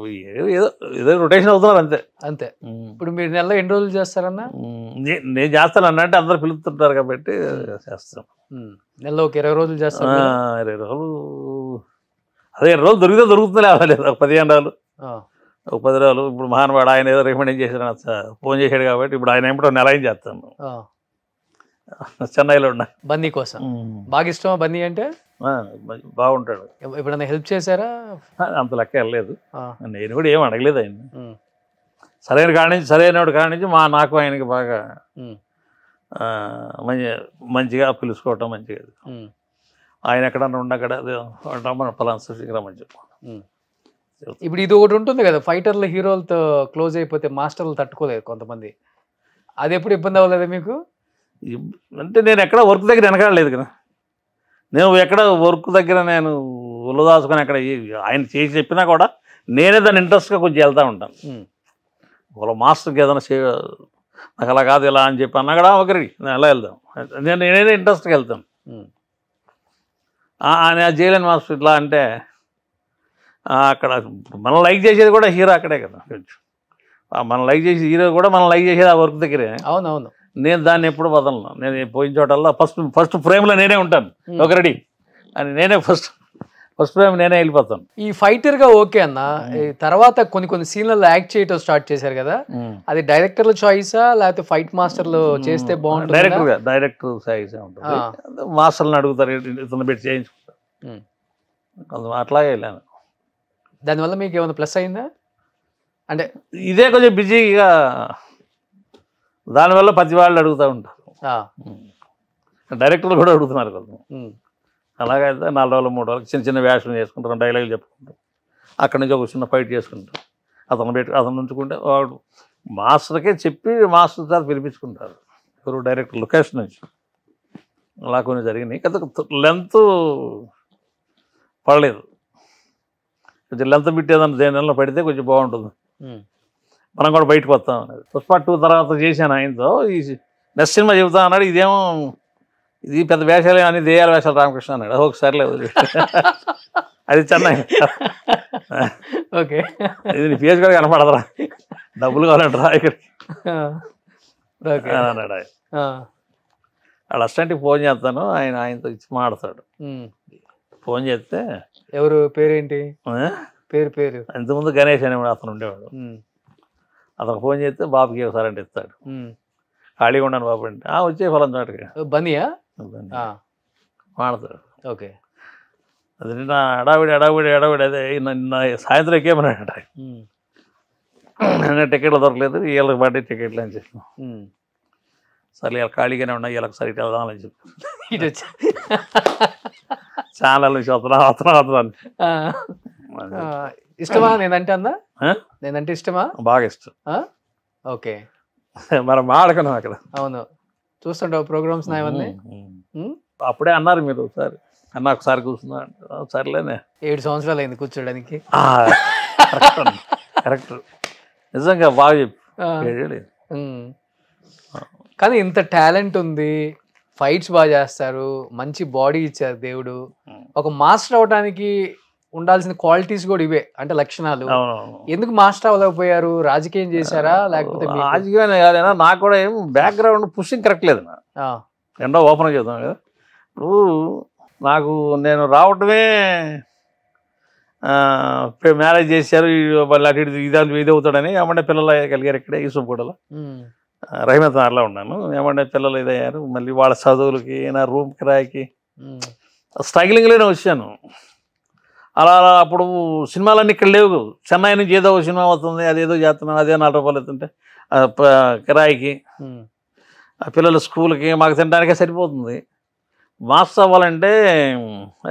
ఏదో రొటేషన్ అవుతున్నారు అంతే
ఇప్పుడు మీరు నెలలో ఎన్ని రోజులు చేస్తారన్నా
నేను చేస్తాను అన్నట్టు అందరు పిలుస్తుంటారు కాబట్టి చేస్తాం
నెలలో ఒక 20 రోజులు చేస్తాను
20 రోజులు అదే 20 రోజులు దొరుకుతుంది లేదు ఒక 15 రోజులు ఒక 10 రోజులు ఇప్పుడు మహానుభావుడు ఆయన ఏదో రికమెండ్ చేశాడు ఫోన్ చేశాడు కాబట్టి ఇప్పుడు ఆయన ఏమిటో నెల ఏం చేస్తాను చెన్నైలో ఉన్నా
బన్నీ కోసం బాగా ఇష్టమా బన్నీ అంటే
బాగుంటాడు
ఎప్పుడన్నా హెల్ప్ చేశారా
అంత లెక్క వెళ్ళలేదు నేను కూడా ఏం అడగలేదు ఆయన సరైనవాడు కాడి నుంచి నాకు ఆయనకి బాగా మంచిగా పిలుచుకోవటం మంచిగా ఆయన ఎక్కడన్నా ఉండక్కడ మన పలానా రమ్మని
ఇప్పుడు ఇది ఒకటి ఉంటుంది కదా ఫైటర్లు హీరోలతో క్లోజ్ అయిపోతే మాస్టర్లు తట్టుకోలేదు కొంతమంది అది ఎప్పుడు ఇబ్బంది అవ్వలేదు మీకు
అంటే నేను ఎక్కడ వర్క్ దగ్గర వెనకాడలేదు కదా నేను ఎక్కడ వర్క్ దగ్గర నేను ఒళ్ళు దాచుకొని అక్కడ ఆయన చేసి చెప్పినా కూడా నేనే దాన్ని ఇంట్రెస్ట్గా కొంచెం వెళ్తూ ఉంటాను వాళ్ళ మాస్టర్కి ఏదైనా నాకు అలా కాదు ఇలా అని చెప్పి అన్నా కూడా ఒకరికి నేను అలా వెళ్దాం, నేనే ఇంట్రెస్ట్గా వెళ్తాను. నేను చేయలేను మాస్టర్ ఇట్లా అంటే అక్కడ మనం లైక్ చేసేది కూడా హీరో అక్కడే కదా, కొంచెం మనం లైక్ చేసే హీరో కూడా మనం లైక్ చేసేది ఆ వర్క్ దగ్గరే.
అవునవును.
నేను దాన్ని ఎప్పుడు వదలను. నేను పోయిన చోటల్లా ఫస్ట్ ఫ్రేమ్లో నేనే ఉంటాను, ఒక రెడీ అని నేనే ఫస్ట్ ఫ్రేమ్ నేనే వెళ్ళిపోతాను.
ఈ ఫైటర్గా ఓకే అన్న, తర్వాత కొన్ని సీన్లలో యాక్ట్ చేయటం స్టార్ట్ చేశారు కదా, అది డైరెక్టర్ల చాయిసా లేకపోతే ఫైట్ మాస్టర్లు చేస్తే బాగుంటుంది?
డైరెక్టర్ చాయిసే ఉంటుంది, మాస్టర్లను అడుగుతారు, ఇతను పెట్టి చేయించుకుంటారు, అట్లాగే వెళ్ళాను.
దానివల్ల మీకు ఏమైనా ప్లస్ అయిందా? అంటే
ఇదే కొంచెం బిజీగా, దానివల్ల ప్రతి వాళ్ళు అడుగుతూ ఉంటారు, డైరెక్టర్లు కూడా అడుగుతున్నారు కదా. అలాగైతే 4 రోజులు 3 రోజులు చిన్న చిన్న వేషం చేసుకుంటారు, డైలాగులు చెప్పుకుంటారు, అక్కడి నుంచి ఒక చిన్న ఫైట్ చేసుకుంటారు, అతను ఉంచుకుంటే వాడు మాస్టర్కే చెప్పి మాస్టర్ చేత పిలిపించుకుంటారు, ఎవరు డైరెక్టర్ లొకేషన్ నుంచి. అలా కొన్ని జరిగినాయి. లెంత్ పడలేదు, కొంచెం లెంత్ పెట్టేదాన్ని దేనిలో పడితే కొంచెం బాగుంటుంది, మనం కూడా బయటకు వస్తాం అనేది. పుష్ప 2 తర్వాత చేశాను ఆయనతో. ఈ నెక్స్ట్ సినిమా చెబుతా అన్నాడు, ఇదేమో ఇది పెద్ద వేషాలే అని దేయాల వేషాలు రామకృష్ణ అన్నాడు. ఒకసారి లేదు అది చెన్నై,
ఓకే
ఇది నీ ఫేస్ కూడా కనపడదురా, డబ్బులు కావాలంటారా ఇక్కడికి అన్నాడు ఆయన. వాళ్ళ అసిస్టెంట్కి ఫోన్ చేస్తాను, ఆయనతో ఇచ్చి మాడతాడు. ఫోన్ చేస్తే
ఎవరు పేరేంటి పేరు
ఇంతకుముందు గణేష్ అనేవాడు అతను ఉండేవాడు, అతను ఫోన్ చేస్తే బాబుకి ఒకసారి అంటే ఇస్తాడు, ఖాళీగా ఉన్నాను బాబు అంటే వచ్చే ఫలం చోటకి
బనియా
మాడతాడు.
ఓకే,
అది నిన్న అడావిడి అదే నిన్న సాయంత్రం ఎక్కేమన్నాడు, నిన్న టికెట్లు దొరకలేదు, వీళ్ళకి పడ్డే టికెట్లు అని చెప్పి, సరే వీళ్ళకి ఖాళీగానే ఉన్నాయి, వీళ్ళకి సరిగ్గా వెళ్దామని చెప్పి ఛానల్ నుంచి వస్తున్నాను.
ఇష్టమా నేనంటే అన్నా? నేనంటే ఇష్టమా?
బాగా ఇష్టం.
ఓకే,
మనం మాడకున్నాం అక్కడ.
అవును, చూస్తుంటావు ప్రోగ్రామ్స్ నా ఇవన్నీ.
అప్పుడే అన్నారు మీరు ఒకసారి అన్న ఒకసారి కూర్చున్నా, సర్లేనే
7 సంవత్సరాలు అయింది కూర్చోడానికి.
కరెక్ట్, నిజంగా బాగా చెప్పి.
కానీ ఇంత టాలెంట్ ఉంది, ఫైట్స్ బాగా చేస్తారు, మంచి బాడీ ఇచ్చారు దేవుడు. ఒక మాస్టర్ అవడానికి ఉండాల్సిన క్వాలిటీస్ కూడా ఇవే, అంటే లక్షణాలు. ఎందుకు మాస్టర్ అవ్వలేకపోయారు? రాజకీయం చేశారా లేకపోతే?
రాజకీయం కాదైనా నాకు కూడా ఏం బ్యాక్గ్రౌండ్ పుషింగ్ కరెక్ట్ లేదు. ఎండో ఓపెన్ చేద్దాం కదా, ఇప్పుడు నాకు నేను రావటమే మ్యారేజ్ చేశారు, వాళ్ళు అటు ఇది అవుతాడని ఏమంటే పిల్లలు కలిగారు ఇక్కడే యూసుఫ్గూడలో, రహీమత్ నగర్లో ఉన్నాను. ఏమంటే పిల్లలు ఇదయ్యారు, మళ్ళీ వాళ్ళ చదువులకి నా రూమ్ కిరాయికి స్ట్రగ్లింగ్లోనే వచ్చాను. అలా అప్పుడు సినిమాలన్నీ ఇక్కడ లేవు, చెన్నై నుంచి ఏదో ఒక సినిమా అవుతుంది, అదేదో చేస్తున్నాను, అదే 4 రూపాయలు అవుతుంటే కిరాయికి, పిల్లల స్కూల్కి మాకు తినడానికే సరిపోతుంది. మాస్టర్ అవ్వాలంటే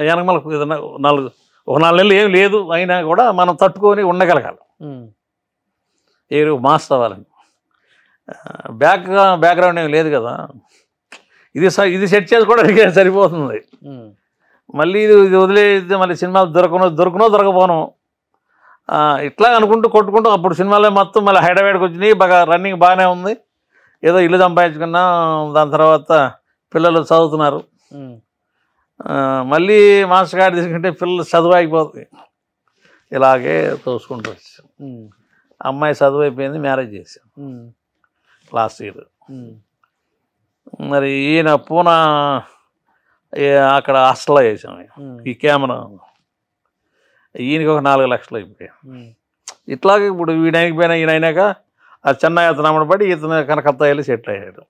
వెనక మనకు ఏదైనా 4 నెలలు ఏం లేదు అయినా కూడా మనం తట్టుకొని ఉండగలగాలి. మాస్టర్ అవ్వాలని బ్యాక్గ్రౌండ్ ఏం లేదు కదా, ఇది సెట్ చేసుకోవడానికి సరిపోతుంది. మళ్ళీ ఇది వదిలేస్తే మళ్ళీ సినిమాలు దొరకపోను ఇట్లా అనుకుంటూ కొట్టుకుంటూ అప్పుడు సినిమాలో మొత్తం మళ్ళీ హైదరాబాద్కి వచ్చినాయి, బాగా రన్నింగ్ బాగానే ఉంది, ఏదో ఇల్లు సంపాదించుకున్నా, దాని తర్వాత పిల్లలు చదువుతున్నారు. మళ్ళీ మాస్టర్ కార్డు తీసుకుంటే పిల్లలు చదువు అయిపోతుంది, ఇలాగే తోసుకుంటూ వచ్చాం. అమ్మాయి చదువు అయిపోయింది, మ్యారేజ్ చేశాం లాస్ట్ ఇయర్. మరి ఈయన పూనా అక్కడ హాస్టల్లో చేసాం. ఈ కెమెరా ఈయనకి ఒక 4 లక్షలు అయిపోయాయి. ఇట్లాగే ఇప్పుడు వీడైనకి పోయినా ఈయన అయినాక ఆ చెన్నై అతను అమ్మబడి ఇతను కనకత్తా వెళ్ళి సెటిల్ అయ్యాడు.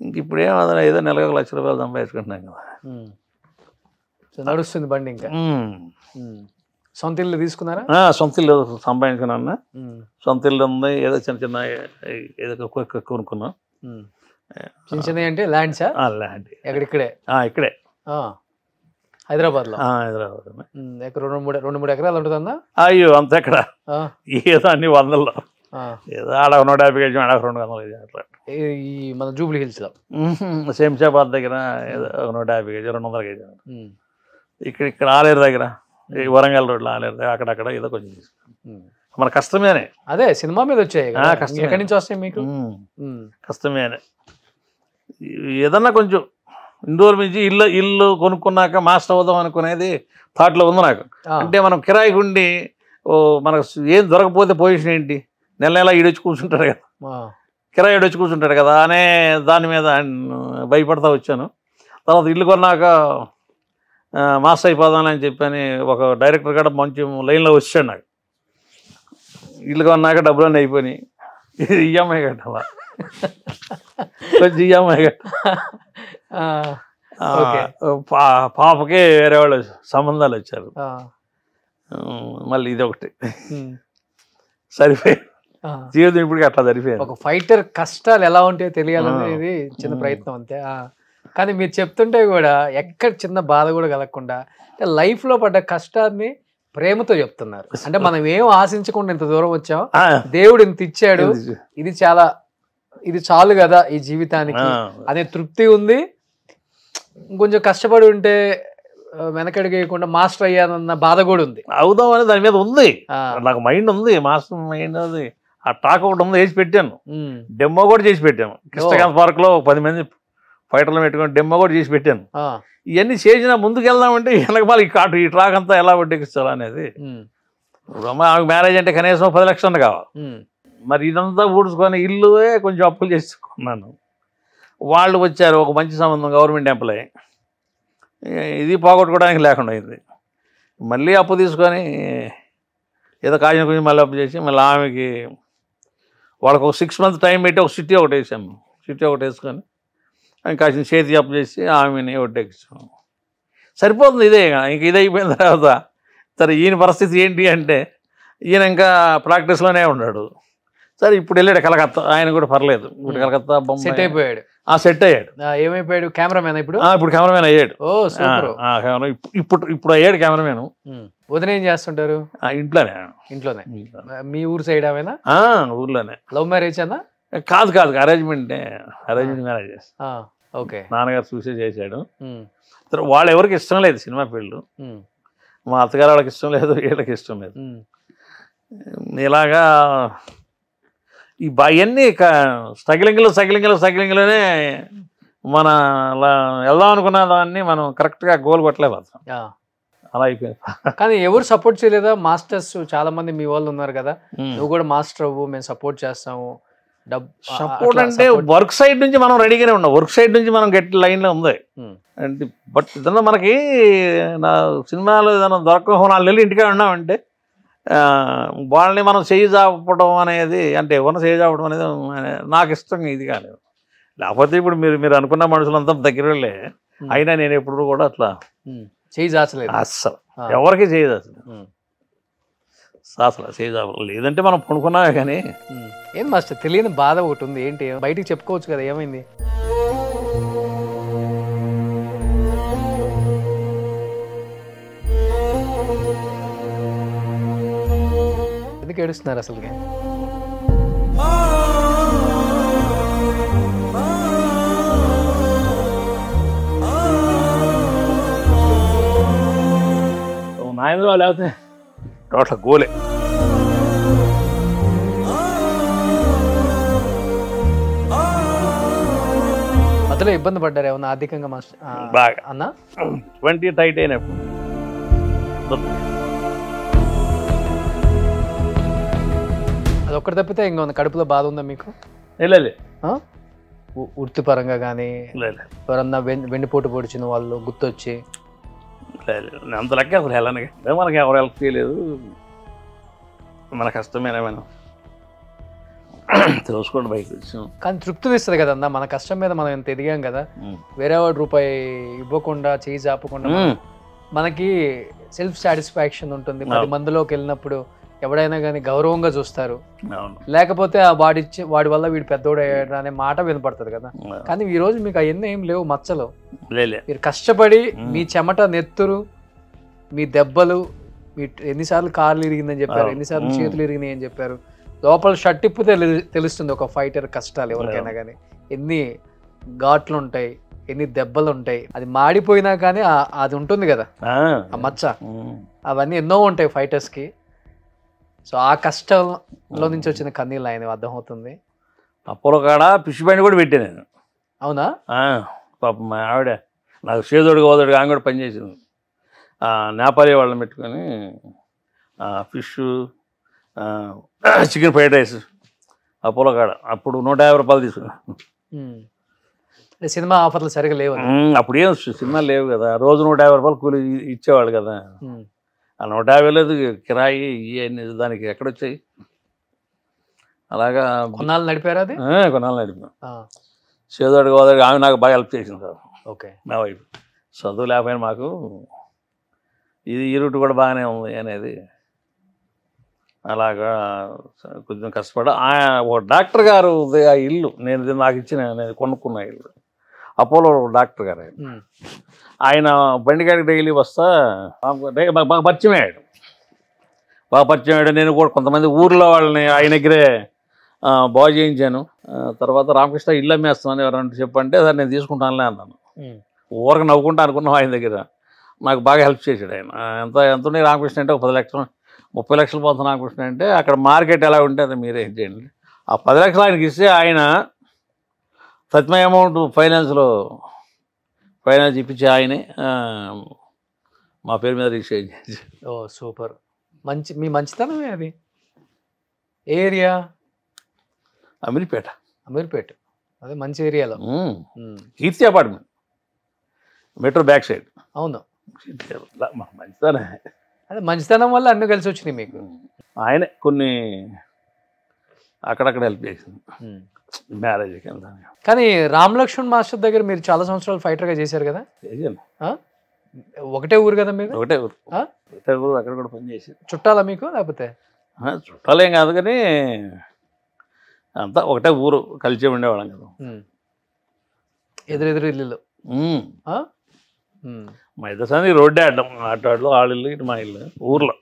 ఇంక ఇప్పుడు ఏమన్నా ఏదో నెలకు 1 లక్ష రూపాయలు సంపాదించుకుంటున్నాం కదా,
నడుస్తుంది బండి. ఇంకా సొంత ఇల్లు తీసుకున్నారా?
సొంత ఇల్లు సంపాదించుకున్నా, సొంత ఇల్లు ఉంది, ఏదో చిన్న ఏదో కొనుక్కున్నాం.
చిన్న చిన్న అంటే ల్యాండ్సా?
ల్యాండ్
ఇక్కడే హైదరాబాద్లో. ఎక్కడ 2-3 ఎకరాలు ఉంటుందన్నా?
అయ్యో అంత ఎక్కడ, ఏదో అన్ని 100లో, ఏదో ఆడ 150 గజం, ఆడ 200 గజం అట్లా.
ఈ మన జూబ్లీ హిల్స్లో
శంషాబాద్ దగ్గర ఏదో 150 గజం 200 గజం. ఇక్కడ ఆలేరు దగ్గర, ఈ వరంగల్ రోడ్లో ఆలేరు దగ్గర అక్కడక్కడ ఏదో కొంచెం తీసుకున్నాం. మన కష్టమేనే.
అదే సినిమా మీద వచ్చాయి కదా,
కష్టమే.
ఎక్కడి నుంచి వస్తాయి మీకు?
కష్టమేనే. ఏదన్నా కొంచెం ఇన్ని రోజుల నుంచి ఇల్లు కొనుక్కున్నాక మాస్టర్ అవుదాం అనుకునేది థాట్లో ఉంది నాకు. అంటే మనం కిరాయికి ఉండి మనకు ఏం దొరకపోతే పొజిషన్ ఏంటి, నెల నెల ఈడొచ్చి కూర్చుంటాడు కదా, కిరాయి ఈడొచ్చి కూర్చుంటాడు కదా అనే దాని మీద భయపడతా వచ్చాను. తర్వాత ఇల్లు కొన్నాక మాస్టర్ అయిపోదామని చెప్పని ఒక డైరెక్టర్ కూడా మంచి లైన్లో వచ్చాడు నాకు. ఇల్లు కొన్నాక డబ్బులన్నీ అయిపోయినాయి, ఈఎంఐ కట్టాలా, కొంచెం ఈఎంఐ పాపకి వేరే వాళ్ళు సంబంధాలు వచ్చారు, మళ్ళీ ఇది ఒకటి సరిపోయి జీవితం ఇప్పటికి అట్లా సరిపోయింది.
ఒక ఫైటర్ కష్టాలు ఎలా ఉంటాయో తెలియాలనేది చిన్న ప్రయత్నం అంతే. కానీ మీరు చెప్తుంటే కూడా ఎక్కడ చిన్న బాధ కూడా కలగకుండా లైఫ్లో పడ్డ కష్టాన్ని ప్రేమతో చెప్తున్నారు. అంటే మనం ఏం ఆశించకుండా ఇంత దూరం వచ్చాం, దేవుడు ఇంత ఇచ్చాడు, ఇది చాలు కదా ఈ జీవితానికి అనే తృప్తి ఉంది. కొంచెం కష్టపడి ఉంటే వెనకడిగేయకుండా మాస్టర్ అయ్యానన్న బాధ కూడా ఉంది.
అవుదాం అని దాని మీద ఉంది, నాకు మైండ్ ఉంది, మాస్టర్ మైండ్ ఉంది. ఆ టాక్ ఒకటి ఉంది, వేసి పెట్టాను, డెమో కూడా చేసి పెట్టాము. కృష్ణకాంత్ పార్క్ లో 10 మంది ఫైటర్లు పెట్టుకుని డెమో కూడా చేసి పెట్టాను. ఇవన్నీ చేసినా ముందుకు వెళ్దామంటే వెనక మళ్ళీ ఈ ట్రాక్ అంతా ఎలా వడ్డెక్కించాలి అనేది. ఆమెకు మ్యారేజ్ అంటే కనీసం 10 లక్షలు కావాలి. మరి ఇదంతా ఊడ్చుకొని ఇల్లువే కొంచెం అప్పులు చేసుకున్నాను. వాళ్ళు వచ్చారు, ఒక మంచి సంబంధం, గవర్నమెంట్ ఎంప్లాయీ, ఇది పోగొట్టుకోవడానికి లేకుండా అయింది. మళ్ళీ అప్పు తీసుకొని ఏదో కాసిన కొంచెం మళ్ళీ అప్పు చేసి మళ్ళీ ఆమెకి వాళ్ళకు ఒక 6 months టైం పెట్టి ఒక సిటీ ఒకటి వేసాము. సిటీ ఒకటి వేసుకొని కాసిన చేతి అప్పు చేసి ఆమెని ఒడ్డెక్కించాము. సరిపోతుంది ఇదే. ఇంక ఇది అయిపోయిన తర్వాత సరే ఈయన పరిస్థితి ఏంటి అంటే ఈయన ఇంకా ప్రాక్టీస్లోనే ఉన్నాడు. సరే ఇప్పుడు వెళ్ళాడు కలకత్తా, ఆయన కూడా పర్లేదు, ఇప్పుడు కలకత్తా బొమ్మ
సెట్ అయిపోయాడు.
సెట్ అయ్యాడు.
ఏమైపోయాడు? కెమెరామెన్ ఇప్పుడు
కెమెరామెన్ అయ్యాడు. ఇప్పుడు అయ్యాడు కెమెరామెన్.
వదిన ఏం చేస్తుంటారు? ఇంట్లోనే. మీ ఊరు సైడ్ ఆమెనా?
ఊర్లోనే.
లవ్ మ్యారేజ్ అన్నా?
కాదు, అరేంజ్మెంట్ మ్యారేజ్.
ఓకే.
నాన్నగారు చూసే చేశాడు. వాళ్ళు ఎవరికి ఇష్టం లేదు సినిమా ఫీల్డ్. మా అత్తగారు వాళ్ళకి ఇష్టం లేదు, వీళ్ళకి ఇష్టం లేదు. ఇలాగా ఇవన్నీ స్ట్రగ్లింగ్లోనే మన వెళ్దాం అనుకున్న దాన్ని మనం కరెక్ట్గా గోల్ కొట్టలేకపోతాం. అలా అయిపోయింది.
కానీ ఎవరు సపోర్ట్ చేయలేదా? మాస్టర్స్ చాలా మంది మీ వాళ్ళు ఉన్నారు కదా, నువ్వు కూడా మాస్టర్ అవ్వు, మేము సపోర్ట్ చేస్తాము.
సపోర్ట్ అంటే వర్క్ సైడ్ నుంచి మనం రెడీగానే ఉన్నాం, వర్క్ సైడ్ నుంచి మనం గట్టి లైన్లో ఉంది అంటే. బట్ ఏదన్నా మనకి నా సినిమాలో ఏదైనా దొరక 4 నెలలు ఇంటికే ఉన్నామంటే వాళ్ళని మనం చేయిజాపడం అనేది, అంటే ఎవరిని చేయిజాపడం అనేది నాకు ఇష్టం ఇది కాలేదు. లేకపోతే ఇప్పుడు మీరు అనుకున్న మనుషులంతా దగ్గర వెళ్ళే, అయినా నేను ఎప్పుడు కూడా అట్లా
చేయిజాచలేదు
అస్సలు, ఎవరికి చేయిజాచలేదు అసలు. చేయిజాపడం లేదంటే మనం పడుకున్నామే. కానీ
ఏం మాస్టర్ తెలియని బాధ ఒకటి ఉంది, ఏంటి బయటికి చెప్పుకోవచ్చు కదా, ఏమైంది? ఎందుకు ఏడుస్తున్నారు అసలు?
నాయన లేకపోతే టోటల్ గోలే.
మధ్యలో ఇబ్బంది పడ్డారు ఏమన్నా ఆర్థికంగా మాస్టర్?
బాగా
అన్న
20 టైట్ అయినప్పుడు
అది ఒక్కటి తప్పితే ఇంకా ఉంది. కడుపులో బాధ ఉందా మీకు?
లేదు.
వృత్తిపరంగా కానీ ఎవరన్నా వెండిపోటు పొడిచిన వాళ్ళు గుర్తొచ్చి?
అంత లెక్క అసలు వెళ్ళనికి మనకి ఎవరు హెల్ప్ చేయలేదు. మన కష్టమేనా మనం తెలుసుకోండి బయటకు వచ్చాం.
కానీ తృప్తినిస్తుంది కదన్నా, మన కష్టం మీద మనం ఎంత ఎదిగాం కదా. వేరే వాడు రూపాయి ఇవ్వకుండా, చేయి జాపకుండా మనకి సెల్ఫ్ సాటిస్ఫాక్షన్ ఉంటుంది. 10 మందిలోకి వెళ్ళినప్పుడు ఎవడైనా కానీ గౌరవంగా చూస్తారు. లేకపోతే వాడి వల్ల వీడు పెద్దోడు అయ్యాడు అనే మాట వినపడుతుంది కదా. కానీ ఈ రోజు మీకు అవన్నీ ఏం లేవు, మచ్చలు. మీరు కష్టపడి మీ చెమట, నెత్తురు, మీ దెబ్బలు, మీ ఎన్నిసార్లు కార్లు ఇరిగిందని చెప్పారు, ఎన్నిసార్లు చేతులు ఇరిగినాయి అని చెప్పారు. లోపల షర్ట్ ఇప్పితే తెలుస్తుంది ఒక ఫైటర్ కష్టాలు ఎవరికైనా కానీ. ఎన్ని ఘాట్లు ఉంటాయి, ఎన్ని దెబ్బలు ఉంటాయి. అది మాడిపోయినా కానీ అది ఉంటుంది కదా ఆ మచ్చ. అవన్నీ ఎన్నో ఉంటాయి ఫైటర్స్కి. సో ఆ కష్టంలో నుంచి వచ్చిన కన్నీళ్ళు ఆయన అర్థమవుతుంది.
అపోలో కాడ ఫిష్ బండి కూడా పెట్టాను నేను.
అవునా?
పాపం మా ఆవిడ నాకు చేదోడుగా ఓదోడుగా ఆమె కూడా పనిచేసింది. నేపాలీ వాళ్ళని పెట్టుకొని fish, chicken fried rice Apollo కాడ అప్పుడు 150 రూపాయలు తీసుకున్నాను.
సినిమా ఆఫర్లు సరిగా లేవు.
అప్పుడు ఏం సినిమా లేవు కదా, రోజు 150 రూపాయలు కూలి ఇచ్చేవాళ్ళు కదా. ఆ 150 లేదు కిరాయి ఇవన్నీ దానికి ఎక్కడొచ్చాయి. అలాగా
కొన్నాళ్ళు నడిపారు. అది
కొన్నాళ్ళు నడిపాను. చేదోడుగా ఓదోడుగా ఆమె నాకు బాగా హెల్ప్ చేసింది కదా.
ఓకే.
మా వైపు చదువు లేకపోయినా మాకు ఈ రూట్ కూడా బాగానే ఉంది అనేది. అలాగా కొంచెం కష్టపడ ఒక డాక్టర్ గారు ఆ ఇల్లు నాకు ఇచ్చిన, నేను కొనుక్కున్న ఇల్లు అపోలో డాక్టర్ గారు. ఆయన బండికాడికి డైలీ వస్తా బాగా పరిచయం అయ్యాడు. నేను కూడా కొంతమంది ఊర్లో వాళ్ళని ఆయన దగ్గరే బాగు చేయించాను. తర్వాత రామకృష్ణ ఇల్లు అమ్మేస్తున్నాను ఎవరంటే చెప్పంటే సార్ నేను తీసుకుంటానులే అన్నాను. ఊరకు నవ్వుకుంటా అనుకున్నాం. ఆయన దగ్గర నాకు బాగా హెల్ప్ చేశాడు ఆయన. ఎంత ఉన్నాయి రామకృష్ణ అంటే ఒక 10 లక్షలు 30 లక్షలు పోతుంది రామకృష్ణ అంటే, అక్కడ మార్కెట్ ఎలా ఉంటే అది మీరే చేయండి. ఆ 10 లక్షలు ఆయనకి ఇస్తే ఆయన సత్యమయ అమౌంట్ ఫైనాన్స్ ఇప్పించి ఆయనే మా పేరు మీద రిజిస్టర్ చేసి.
ఓ సూపర్. మీ మంచితనమే అది. ఏరియా
అమీర్పేట.
అదే మంచి ఏరియాలో
కీర్తి అపార్ట్మెంట్, మెట్రో బ్యాక్ సైడ్.
అవును,
మంచితనే.
అదే మంచితనం వల్ల అన్నీ కలిసి వచ్చినాయి మీకు.
ఆయనే కొన్ని అక్కడక్కడ హెల్ప్ చేసింది మ్యారేజ్కి.
కానీ రామ్ లక్ష్మణ్ మాస్టర్ దగ్గర మీరు చాలా సంవత్సరాలు ఫైటర్గా చేశారు కదా. ఒకటే ఊరు కదా మీరు?
ఒకటే ఊరు. అక్కడ కూడా పనిచేసి.
చుట్టాలా మీకు లేకపోతే?
చుట్టాలేం కాదు కానీ అంతా ఒకటే ఊరు, కలిసి ఉండేవాళ్ళం కదా.
ఎదురెదురు ఇల్లు.
మా ఇద్దరు సంది రోడ్డే అడ్డం, ఆటోళ్ళు వాళ్ళ ఇల్లు ఇటు మా ఇల్లు ఊర్లో.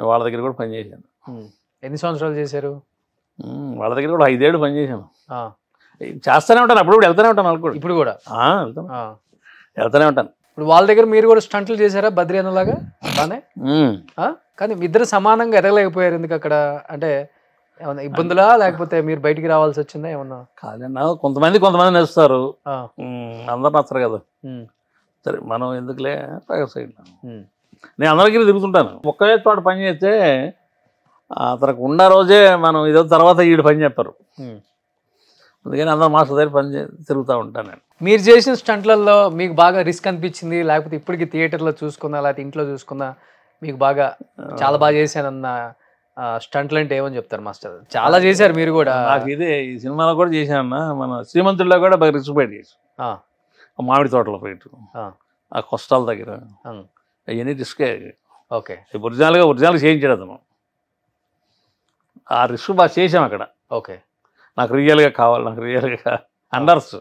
వాళ్ళ దగ్గర కూడా పనిచేశాను.
ఎన్ని సంవత్సరాలు చేశారు?
వాళ్ళ దగ్గర కూడా 5 ఏళ్ళు పనిచేశాను. చేస్తూనే ఉంటాను, అప్పుడు వెళ్తూనే ఉంటాను. వాళ్ళు కూడా
ఇప్పుడు కూడా
వెళ్తూనే ఉంటాను.
ఇప్పుడు వాళ్ళ దగ్గర మీరు కూడా స్టంట్లు చేశారా బద్రీ అన్నలాగా? బానే. కానీ ఇద్దరు సమానంగా ఎదగలేకపోయారు ఎందుకు అక్కడ? అంటే ఏమన్నా ఇబ్బందులా లేకపోతే మీరు బయటికి రావాల్సి వచ్చిందా ఏమన్నా?
కాదన్నా, కొంతమంది నచ్చుతారు, అందరు నచ్చరు కదా. సరే మనం ఎందుకులే సైడ్. నేను అందరికీ తిరుగుతుంటాను. ఒకే చోట పని చేస్తే అతనికి ఉన్న రోజే మనం ఇదో తర్వాత వీడు పని చెప్పారు. అందుకని అందరూ మాస్టర్ దగ్గర తిరుగుతూ ఉంటాను నేను.
మీరు చేసిన స్టంట్లలో మీకు బాగా రిస్క్ అనిపించింది లేకపోతే ఇప్పటికి థియేటర్లో చూసుకున్నా లేకపోతే ఇంట్లో చూసుకున్నా మీకు బాగా చాలా బాగా చేశానన్న స్టంట్లు అంటే ఏమని చెప్తారు మాస్టర్? చాలా చేశారు మీరు కూడా.
నాకు ఇదే ఈ సినిమాలో కూడా చేశానన్న, మన శ్రీమంతుడిలో కూడా బాగా రిస్క్ బయట చేసాం. మామిడి తోటలో పోయిట్, ఆ కొస్తాల దగ్గర అవన్నీ రిస్కే.
ఓకే.
ఒరిజినల్గా చేయించాడు అతను. ఆ రిస్క్ బాగా చేసాం అక్కడ.
ఓకే.
నాకు రియల్గా కావాలి, నాకు రియల్గా అనలర్స్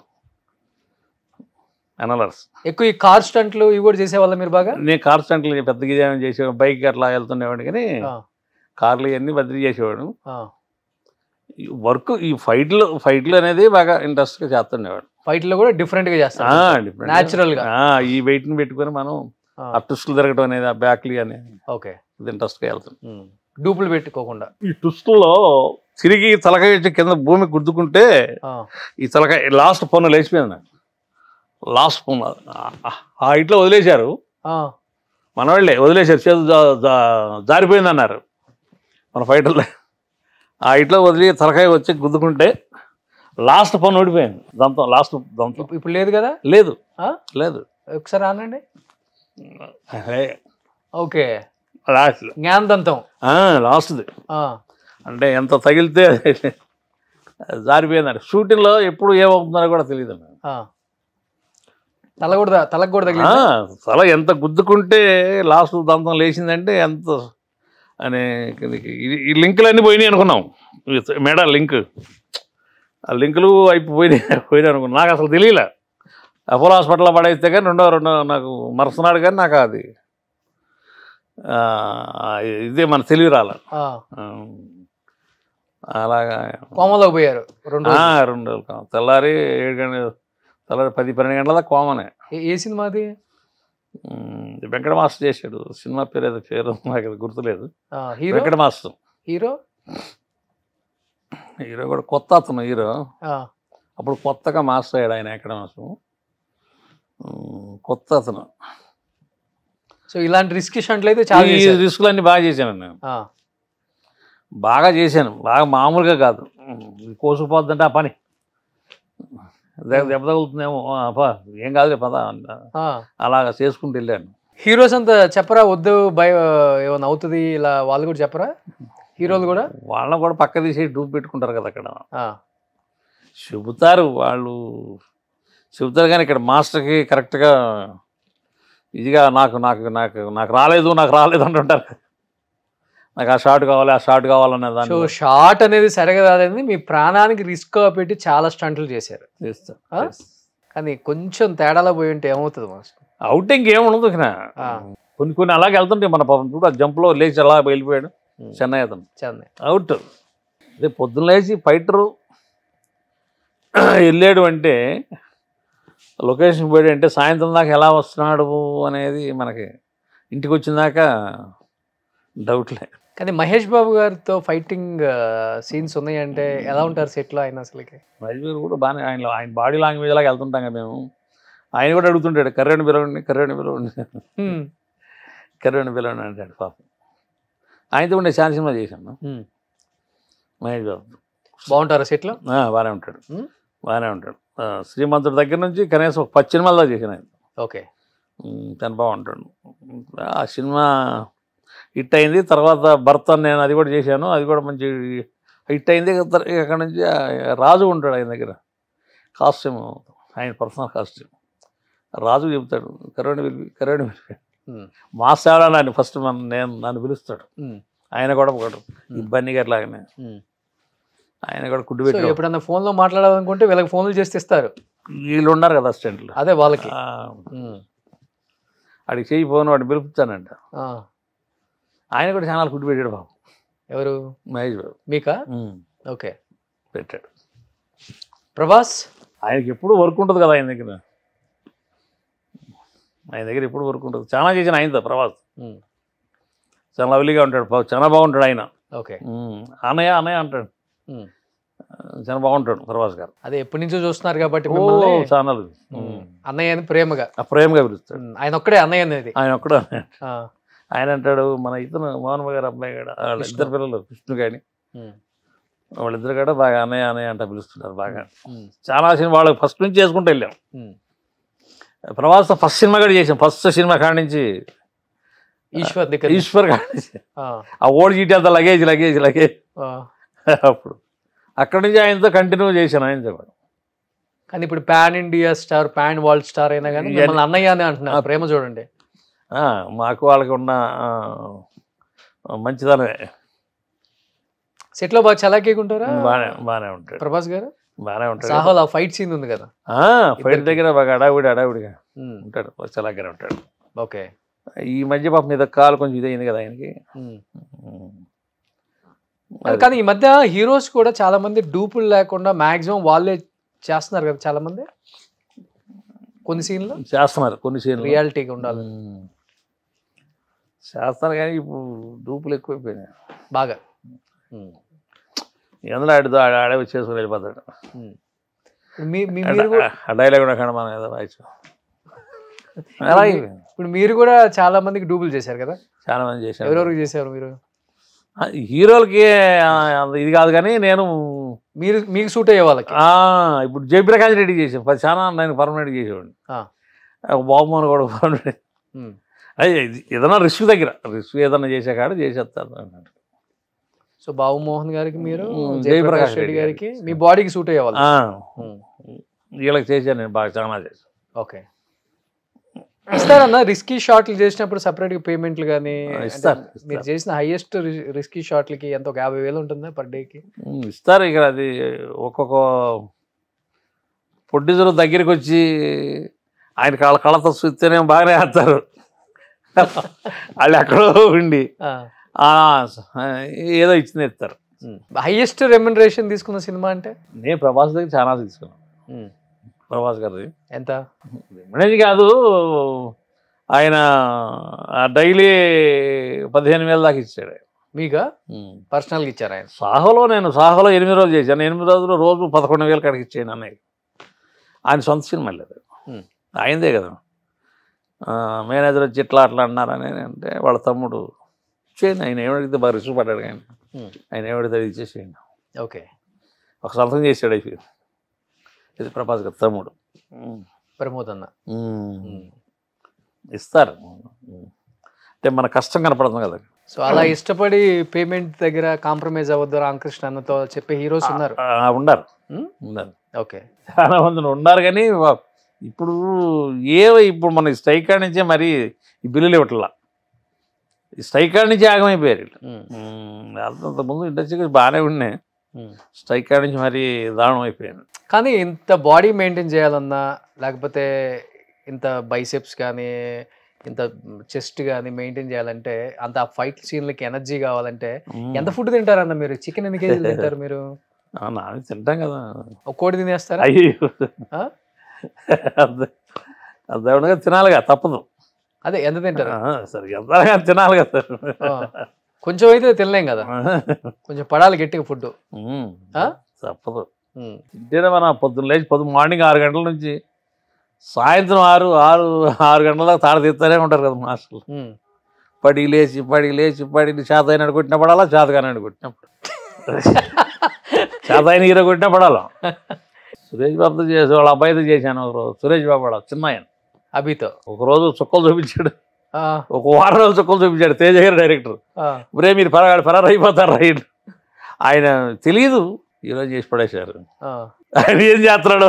ఎక్కువ ఈ కార్ స్టంట్లు ఇవి కూడా చేసేవాళ్ళ మీరు బాగా?
నేను కార్ స్టంట్లు పెద్దగా ఏమైనా చేసేవాడు, బైక్ అట్లా వెళ్తుండేవాడు కానీ కార్లు ఇవన్నీ బదిలీ చేసేవాడు. వర్క్ ఈ ఫైట్లు అనేది బాగా ఇంట్రెస్ట్గా చేస్తుండేవాడు.
ఫైట్లో కూడా డిఫరెంట్గా చేస్తాడు, న్యాచురల్గా.
ఈ వెయిట్ని పెట్టుకొని మనం ఆ ట్విస్టులు తిరగడం అనేది, ఆ బ్యాక్లు అనేది
ఓకే
ఇది ఇంట్రెస్ట్గా వెళ్తుంది.
డూపులు పెట్టుకోకుండా ఈ
ట్విస్టుల్లో తిరిగి తలకాయ కింద భూమి గుద్దుకుంటే ఈ తలకాయ లాస్ట్ పన్ను లేచిపోయింది నాకు. లాస్ట్ పన్ను ఆ ఇట్లా వదిలేశారు, మన వాళ్ళే వదిలేశారు, చేదు జారిపోయింది అన్నారు మన ఫైటర్లో. ఆ ఇట్లా వదిలి తలకాయ వచ్చి గుద్దుకుంటే లాస్ట్ పన్ను ఓడిపోయింది. లాస్ట్ దంతం
ఇప్పుడు లేదు కదా?
లేదు లేదు.
ఒకసారి ఆనండి. ఓకే. జ్ఞానదంతం
లాస్ట్ది అంటే ఎంత తగిలితే జారిపోయిందండి. షూటింగ్లో ఎప్పుడు ఏమవుతుందో కూడా తెలియదు.
తలకు కూడా
తల ఎంత గుద్దుకుంటే లాస్ట్ దంతం లేచిందంటే ఎంత అని. ఈ లింకులు అన్నీ పోయినాయి అనుకున్నాం, మేడ లింక్, ఆ లింకులు పోయినాయి అనుకున్నాం. నాకు అసలు తెలియలే. అపోలో హాస్పిటల్లో పడేస్తే కానీ రెండో నాకు మరుసనాడు కానీ నాకు అది ఇదే మన తెలివి రాల. అలాగా
కోమలోకి పోయారు 2
రోజులు. తెల్లారి 7 గంటల, తెల్లారి 10-12 గంటల దాకా కోమనే.
ఏ సినిమాది?
వెంకట మాస్టర్ చేశాడు. సినిమా పేరు నాకు గుర్తులేదు.
Hero
Venkata master
hero
hero కూడా కొత్త అతను హీరో. అప్పుడు కొత్తగా మాస్టర్ అయ్యాడు ఆయన వెంకట మాస్టర్. కొత్త అతను.
సో ఇలాంటి రిస్క్ షంట్లు అయితే చాలా
ఈ రిస్కులన్నీ బాగా చేశాను నేను. బాగా చేశాను, బాగా మామూలుగా కాదు. కోసుకుపోద్దంటే ఆ పని దెబ్బ తగులుతుందేమో, ఏం కాదులే పద అలాగా చేసుకుంటూ వెళ్ళాను.
హీరోస్ అంతా చెప్పరా వద్దు భయం ఏమైనా అవుతుంది ఇలా వాళ్ళు కూడా చెప్పరా? హీరోలు కూడా
వాళ్ళని కూడా పక్క తీసి డూప్ పెట్టుకుంటారు కదా అక్కడ. చెబుతారు వాళ్ళు, చెబుతారు కానీ ఇక్కడ మాస్టర్కి కరెక్ట్గా ఇదిగా నాకు నాకు నాకు నాకు రాలేదు అంటుంటారు. నాకు ఆ షాట్ కావాలి, ఆ షాట్ కావాలనే దాన్ని.
సో షాట్ అనేది సరిగా కాదని మీ ప్రాణానికి రిస్క్ పెట్టి చాలా స్టంట్లు చేశారు. కానీ కొంచెం తేడాలో పోయి ఉంటే ఏమవుతుంది మాస్టర్?
అవుటింగ్ ఏముండదు. కొన్ని అలాగే వెళ్తుంటే మన పాపం చూడు, ఆ జంప్లో లేచి అలా వెళ్ళిపోయాడు చెన్నై అతను.
చెన్నై
అవుట్. అదే పొద్దున్న లేచి ఫైటరు వెళ్ళాడు అంటే, లొకేషన్ పోయాడు అంటే సాయంత్రం దాకా ఎలా వస్తున్నాడు అనేది మనకి ఇంటికి వచ్చిందాకా డౌట్లే.
కానీ మహేష్ బాబు గారితో ఫైటింగ్ సీన్స్ ఉన్నాయంటే ఎలా ఉంటారు సెట్లో ఆయన? అసలుకి
మహేష్ బాబు కూడా బాగానే ఆయన బాడీ లాంగ్వేజ్ లాగా వెళ్తుంటాం కదా మేము. ఆయన కూడా అడుగుతుంటాడు కర్రేని పిలవండి అంటాడు పాపం. ఆయనతో ఉండే చాలా సినిమా చేశాను. మహేష్ బాబు
బాగుంటారు సెట్లో?
బాగానే ఉంటాడు. శ్రీమంతుడి దగ్గర నుంచి కనీసం 10 సినిమాల్లో చేశాను ఆయన.
ఓకే.
తను బాగుంటాడు. ఆ సినిమా హిట్ అయింది. తర్వాత భర్త నేను అది కూడా చేశాను, అది కూడా మంచి హిట్ అయింది. అక్కడ నుంచి రాజు ఉంటాడు ఆయన దగ్గర, కాస్ట్యూమ్ ఆయన పర్సనల్ కాస్ట్యూమ్. రాజు చెబుతాడు కరోడి పిలిపి మాస్టర్ అని ఫస్ట్ నన్ను పిలుస్తాడు. ఆయన కూడా ఒకడు ఇబ్బంది గట్లాగానే ఆయన కూడా కుడ్డు పెట్టి
ఎప్పుడన్నా ఫోన్లో మాట్లాడాలనుకుంటే వీళ్ళకి ఫోన్లు చేస్తే ఇస్తారు.
వీళ్ళు ఉన్నారు కదా అసిస్టెంట్లు,
అదే వాళ్ళకి
వాడికి చేయి ఫోన్ వాడిని పిలుపుతానంట. ఆయన కూడా ఛానల్ కుట్టు పెట్టాడు బాబు.
ఎవరు?
మహేష్ బాబు.
మీకా? ఓకే,
పెట్టాడు.
ప్రభాస్
ఆయనకి ఎప్పుడు వర్క్ ఉంటుంది కదా ఆయన దగ్గర ఎప్పుడు వర్క్ ఉంటుంది. చాలా చేసిన ఆయనతో ప్రభాస్. చాలా లవ్లీగా ఉంటాడు, చాలా బాగుంటాడు ఆయన.
ఓకే.
అన్నయ్య అంటాడు, చాలా బాగుంటాడు ప్రభాస్ గారు.
అదే ఎప్పటి నుంచో చూస్తున్నారు కాబట్టి
ఛానల్
అన్నయ్య అని ప్రేమగా
పిలుస్తాడు.
ఆయన ఒక్కడే అన్నయ్య అనేది.
ఆయన అంటాడు మన ఇతను మోహన్ గారు అబ్బాయి కూడా, వాళ్ళ ఇద్దరు పిల్లలు కృష్ణ కానీ వాళ్ళిద్దరు కూడా బాగా అన్నయ్య అంట పిలుస్తున్నారు బాగా. చాలా సినిమా వాళ్ళకి ఫస్ట్ నుంచి చేసుకుంటూ వెళ్ళాం. ప్రభాస్ ఫస్ట్ సినిమా కూడా చేసాం. ఫస్ట్ సినిమా కాడి నుంచి ఈశ్వర్ కాడి నుంచి ఆ ఓడి చీటి అంతా లగేజ్ అప్పుడు అక్కడి నుంచి ఆయనతో కంటిన్యూ చేశాను ఆయనతో కూడా.
కానీ ఇప్పుడు pan India star, pan world star అయినా కానీ అన్నయ్య అని అంటున్నారు. ప్రేమ చూడండి,
మాకు వాళ్ళకి ఉన్న మంచిదనమే.
సెట్లో బాగా చలాకీకుంటారా?
బాగానే ఉంటాడు
ప్రభాస్ గారు.
బాగానే ఉంటాడు.
సాహోల్ ఆ ఫైట్ సీన్ ఉంది కదా,
ఫైట్ దగ్గర బాగా అడావిడిగా ఉంటాడు, చలాకీగా ఉంటాడు.
ఓకే.
ఈ మధ్య పాపం మీద కాలు కొంచెం ఇదైంది కదా ఆయనకి.
కానీ ఈ మధ్య హీరోస్ కూడా చాలా మంది డూపులు లేకుండా మాక్సిమం వాళ్ళే చేస్తున్నారు కదా చాలా మంది. కొన్ని సీన్లు
చేస్తున్నారు, కొన్ని సీన్లు
రియాలిటీగా ఉండాలి
చేస్తారు. కానీ ఇప్పుడు డూపులు ఎక్కువైపోయినాయి
బాగా.
ఎందులో ఆడే వచ్చేసుకుని వెళ్ళిపోతాడు. డైలాగ్ కూడా కాడ మనం ఏదో వాయిస్.
ఇప్పుడు మీరు కూడా చాలా మందికి డూబుల్ చేశారు కదా?
చాలా మంది చేశారు.
ఎవరెవరికి చేశారు మీరు?
హీరోలకి ఇది కాదు కానీ నేను
మీకు సూట్ అయ్యే వాళ్ళకి.
ఇప్పుడు జయప్రకాష్ రెడ్డి చేసాను, చాలా నేను పర్మనెంట్ చేసేవాడిని. బాబుమోహన్ కూడా పర్మనెంట్. ఏదైనా రిస్క్ ఏదైనా చేసే కాడ చేసేస్తారు అన్నట్టు.
సో బాబుమోహన్ గారికి మీరు, జయప్రకాష్ రెడ్డి గారికి మీ బాడీకి సూట్ అయ్యే వాళ్ళు.
వీళ్ళకి చేశాను నేను బాగా, చాలా చేశాను.
ఓకే. ఇస్తారన్నా రిస్కీ షాట్లు చేసినప్పుడు సపరేట్గా పేమెంట్లు కానీ? మీరు చేసిన హైయెస్ట్ రిస్కీ షాట్లకి ఎంత, ఒక 50,000 ఉంటుందా పర్ డేకి?
ఇస్తారు. ఇక్కడ అది ఒక్కొక్క ప్రొడ్యూసర్ దగ్గరికి వచ్చి ఆయన కళ్ళతో చూస్తేనే బాగానే వేస్తారు. వాళ్ళు ఎక్కడో ఉండి ఏదో ఇచ్చింది ఇస్తారు.
హైయెస్ట్ రెమ్యునరేషన్ తీసుకున్న సినిమా అంటే?
నేను ప్రభాస్ దగ్గర చాలా తీసుకున్నాను. ప్రభాస్ గారిది
ఎంత?
రెమ్యునరేషన్ కాదు, ఆయన డైలీ 15,000 దాకా ఇచ్చాడు.
మీగా పర్సనల్గా ఇచ్చారు ఆయన?
సాహోలో 8 రోజులు చేశాను. 8 రోజులు రోజు 11,000 కాడికి ఇచ్చాను అన్నయ్య. ఆయన సొంత సినిమా లేదు, ఆయనదే కదా. మేనేజర్ వచ్చి ఇట్లా అట్లా అన్నారని అంటే వాళ్ళ తమ్ముడు ఇచ్చేయండి, ఆయన ఏమడిగితే బాగా రిస్క్ పడ్డాడు. ఆయన ఏమడితే ఇచ్చేసేయండి.
ఓకే,
ఒక సంతకం చేసాడు అయిపోయింది. ఇది ప్రభాస్ గారు తమ్ముడు
ప్రమోద్ అన్న
ఇస్తారు. అంటే మన కష్టం కనపడుతుంది కదా.
సో అలా ఇష్టపడి పేమెంట్ దగ్గర కాంప్రమైజ్ అవ్వద్దు రామకృష్ణ అన్నతో చెప్పే హీరోస్ ఉన్నారు.
ఉన్నారు.
ఓకే,
చాలా మంది ఉన్నారు. కానీ ఇప్పుడు ఇప్పుడు మన స్ట్రైక్ నుంచే మరి ఈ బిల్లులు ఇవ్వట్లా, ఈ స్ట్రైక్ నుంచి ఆగమైపోయారు. అంతకుముందు ఇండస్ట్రీ బాగానే ఉన్నాయి, స్ట్రైక్ నుంచి మరి దారుణం అయిపోయాను.
కానీ ఇంత బాడీ మెయింటైన్ చేయాలన్నా, లేకపోతే ఇంత బైసెప్స్ కానీ ఇంత చెస్ట్ కానీ మెయింటైన్ చేయాలంటే, అంత ఫైట్ సీన్లకి ఎనర్జీ కావాలంటే ఎంత ఫుడ్ తింటారన్న మీరు? చికెన్ ఎన్ని కేజీలు తింటారు మీరు?
నాది తింటాం కదా.
ఒక కోడి తినేస్తారా?
అయ్యో, దేవుడుగా తినాలిగా, తప్పదు.
అదే ఎంత తింటారు?
సరే, ఎంత తినాలి కదా.
కొంచెం అయితే తినలేం కదా, కొంచెం పడాలి గట్టిగా ఫుడ్.
తప్పదు. తింటేనే మన పొద్దున్న లేచి మార్నింగ్ 6 గంటల నుంచి సాయంత్రం 6 గంటల దాకా తాడ తీస్తూనే ఉంటారు కదా మాస్టర్లు. పడికి లేచి చేతైన కొట్టిన పడాలా, చేతగానే కొట్టినప్పుడు చేతైన హీరో కొట్టినా పడాలా. సురేష్ బాబుతో చేసి వాళ్ళ అబ్బాయితో చేశాను ఒకరోజు. సురేష్ బాబు వాడు చిన్న ఆయన
అభితో ఒకరోజు
చుక్కలు చూపించాడు, ఒక వారం రోజులు చుక్కలు చూపించాడు. తేజ గారు డైరెక్టర్. ఒరే మీరు ఫరారు అయిపోతారు రైట్. ఆయన తెలియదు, ఈరోజు చేసి పడేశారు. ఆయన ఏం చేస్తున్నాడు,